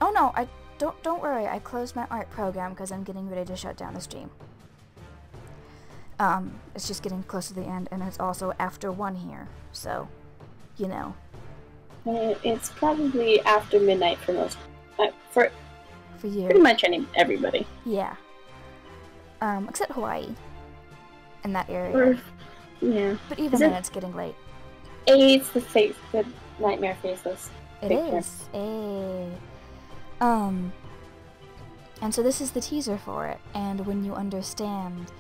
Oh no, don't worry, I closed my art program because I'm getting ready to shut down the stream. It's just getting close to the end, and it's also after 1 here, so, you know. It's probably after midnight for most, for you. Pretty much everybody. Yeah. Except Hawaii. In that area. Or, yeah. But even then, it's getting late. It's the Nightmare Faceless. It is. And so this is the teaser for it, and when you understand,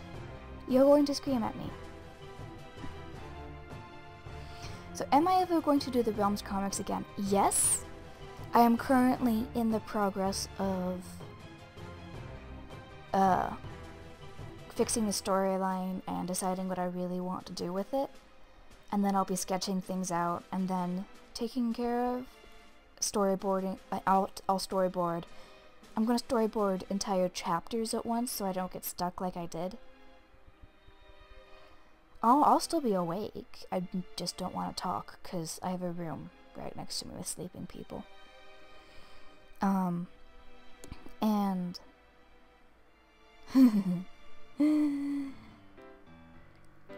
you're going to scream at me. So am I ever going to do the Realms comics again? Yes. I am currently in the progress of fixing the storyline and deciding what I really want to do with it. And then I'll be sketching things out and then taking care of storyboarding. I'll storyboard. I'm going to storyboard entire chapters at once so I don't get stuck like I did. I'll still be awake. I just don't want to talk because I have a room right next to me with sleeping people. And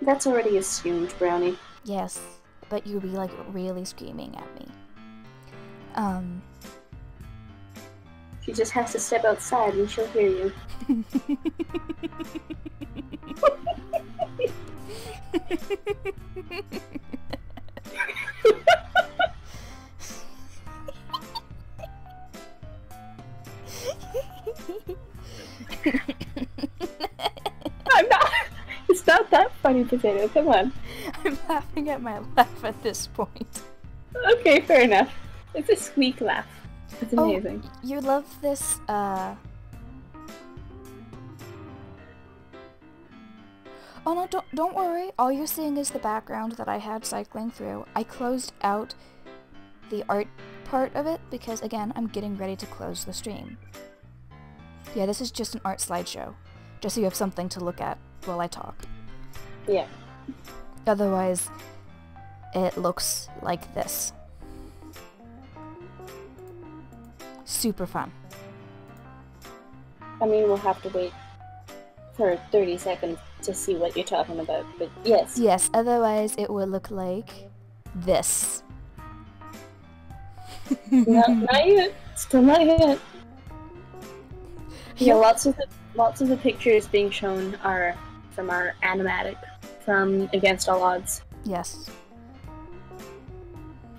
that's already assumed, Brownie. Yes, but you'll be like really screaming at me. She just has to step outside and she'll hear you. I'm not. It's not that funny, Potato. Come on. I'm laughing at my laugh at this point. Okay, fair enough. It's a squeak laugh. It's amazing. Oh, you love this, Oh no, don't worry. All you're seeing is the background that I had cycling through. I closed out the art part of it because, again, I'm getting ready to close the stream. Yeah, this is just an art slideshow. Just so you have something to look at while I talk. Yeah. Otherwise, it looks like this. Super fun. I mean, we'll have to wait for 30 seconds to see what you're talking about, but yes. Yes, otherwise it would look like this. Not yet. Still not yet. Yeah, lots of the pictures being shown are from our animatic, from Against All Odds. Yes.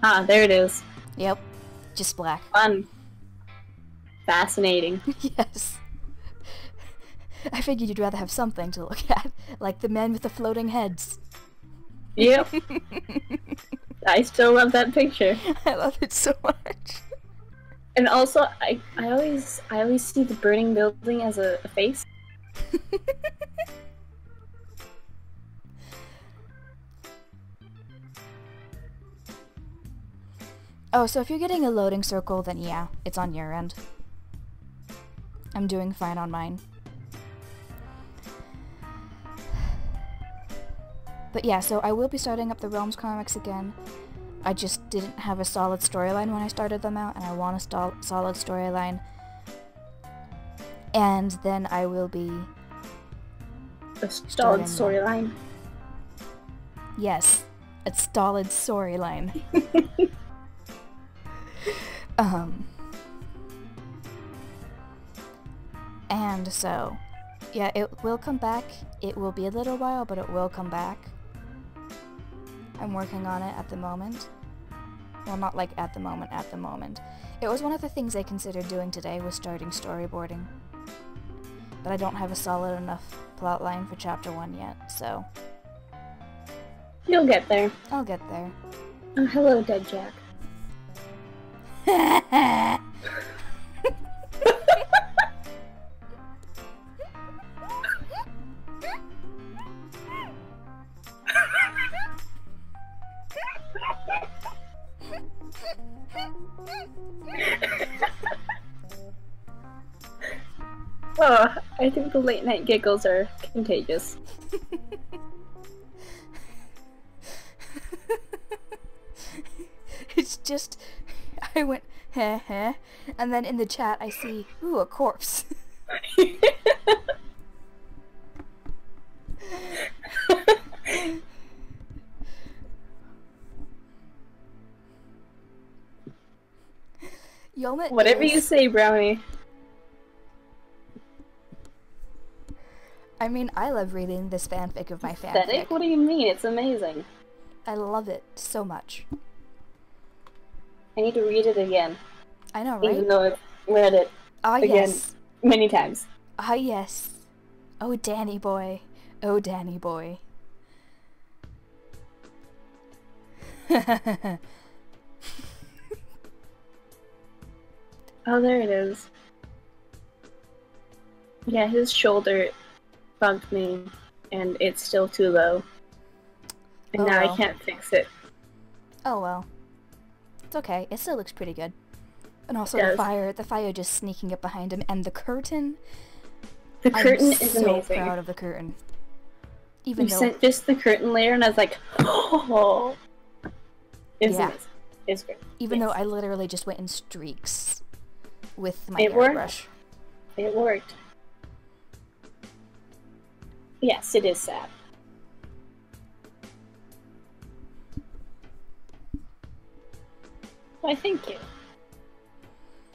Ah, there it is. Yep. Just black. Fun. Fascinating. Yes. I figured you'd rather have something to look at, like the men with the floating heads. Yep. I still love that picture. I love it so much. And also, I always see the burning building as a face. Oh, so if you're getting a loading circle, then yeah, it's on your end. I'm doing fine on mine. But yeah, so I will be starting up the Realms comics again. I just didn't have a solid storyline when I started them out, and I want a solid storyline. And then I will be... A solid storyline. Yes, a solid storyline. And so, yeah, it will come back. It will be a little while, but it will come back. I'm working on it at the moment. Well, not like at the moment. It was one of the things I considered doing today was starting storyboarding. But I don't have a solid enough plotline for chapter 1 yet, so... You'll get there. I'll get there. Oh, hello, Dead Jack. Oh, I think the late night giggles are contagious. It's just, I went, heh heh, and then in the chat I see, ooh, a corpse. Yolmet Whatever is, you say, Brownie. I mean, I love reading this fanfic of my Pathetic? fanfic. What do you mean? It's amazing. I love it so much. I need to read it again. I know, right? Even though I've read it Ah, again yes. many times. Ah, yes. Oh, Danny boy. Oh, Danny boy. Oh, there it is. Yeah, his shoulder bugged me, and it's still too low. And Oh, now well. I can't fix it. Oh well. It's okay. It still looks pretty good. And also It the fire just sneaking up behind him, and the curtain. The curtain I'm is so amazing. proud of the curtain. Even You though, sent just the curtain layer, and I was like, oh, it's Yeah. amazing. It's great. even Yes. though I literally just went in streaks with my It worked. airbrush. It worked. Yes, it is sad. Why, thank you.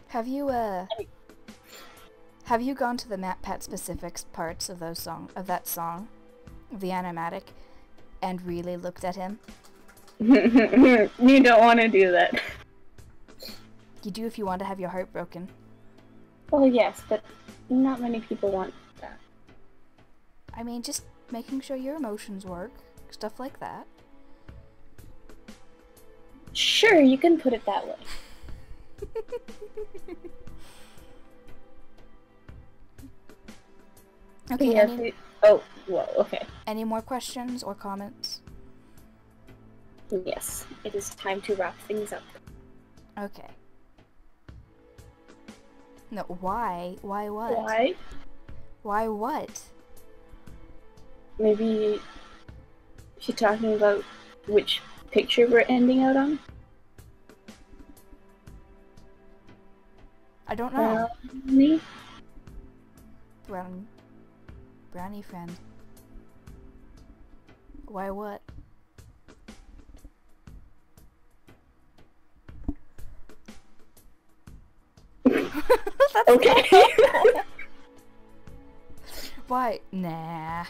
Have you gone to the MatPat specifics parts of that song, of the animatic, and really looked at him? You don't want to do that. You do if you want to have your heart broken. Well, yes, but not many people want that. I mean, just making sure your emotions work, stuff like that. Sure, you can put it that way. Okay, Yeah, oh, well, okay. any more questions or comments? Yes, it is time to wrap things up. Okay. No, why? Why what? Why? Why what? Maybe she's talking about which picture we're ending out on? I don't know. Me? Brownie friend. Why what? That's Okay. Why? Nah.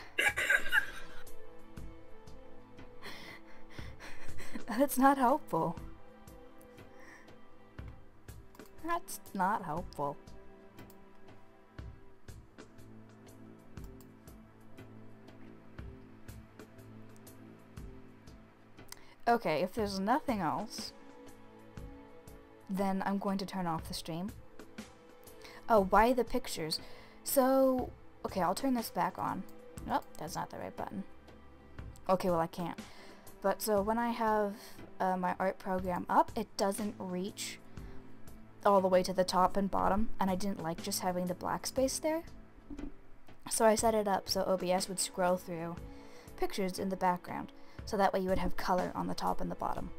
That's not helpful. That's not helpful. Okay, if there's nothing else, then I'm going to turn off the stream. Oh, why the pictures? So, okay, I'll turn this back on. Nope, that's not the right button. Okay, well I can't. But so when I have my art program up, it doesn't reach all the way to the top and bottom, and I didn't like just having the black space there. So I set it up so OBS would scroll through pictures in the background, so that way you would have color on the top and the bottom.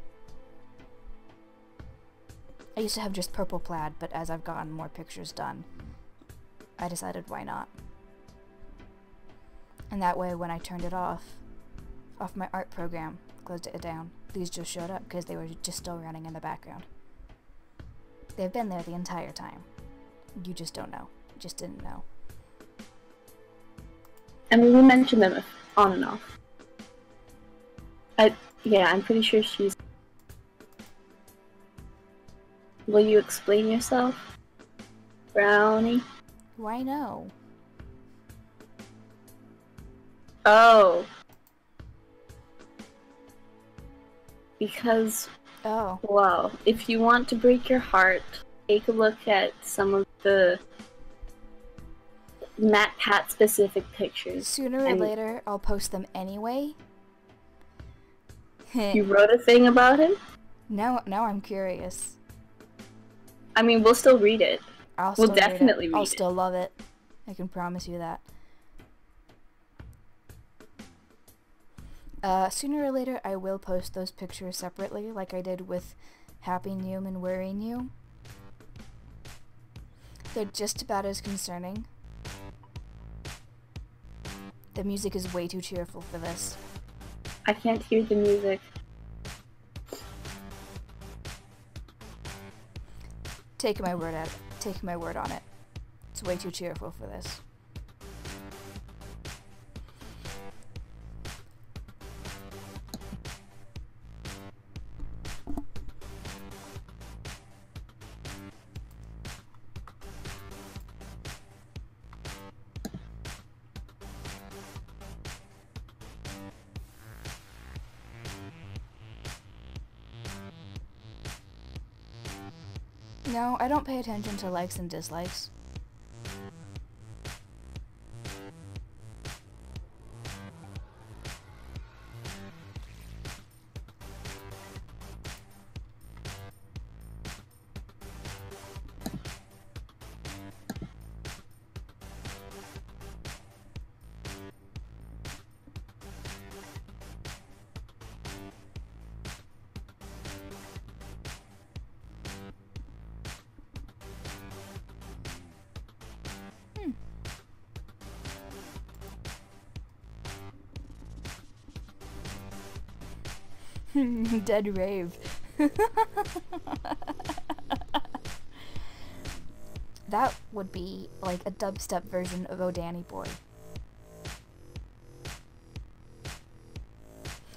I used to have just purple plaid, but as I've gotten more pictures done, I decided why not. And that way when I turned it off my art program, closed it down, these just showed up because they were just still running in the background. They've been there the entire time. You just don't know. You just didn't know. I mean, we mentioned them on and off. Yeah, I'm pretty sure she's... Will you explain yourself, Brownie? Why no? Oh. Because, Oh. well, if you want to break your heart, take a look at some of the MatPat specific pictures. Sooner or And later, I'll post them anyway. you wrote a thing about him? Now I'm curious. I mean, we'll still read it. I'll We'll still read it. definitely I'll read it. still love it. I can promise you that. Sooner or later, I will post those pictures separately, like I did with Happy Neum and Worry Neum. They're just about as concerning. The music is way too cheerful for this. I can't hear the music. Take my word on it. It's way too cheerful for this. No, I don't pay attention to likes and dislikes. Dead rave. That would be like a dubstep version of Oh Danny Boy.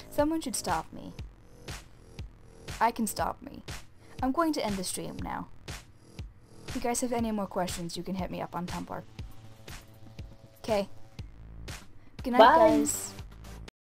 Someone should stop me. I can stop me. I'm going to end the stream now. If you guys have any more questions, you can hit me up on Tumblr. Okay. Good night, Bye. guys.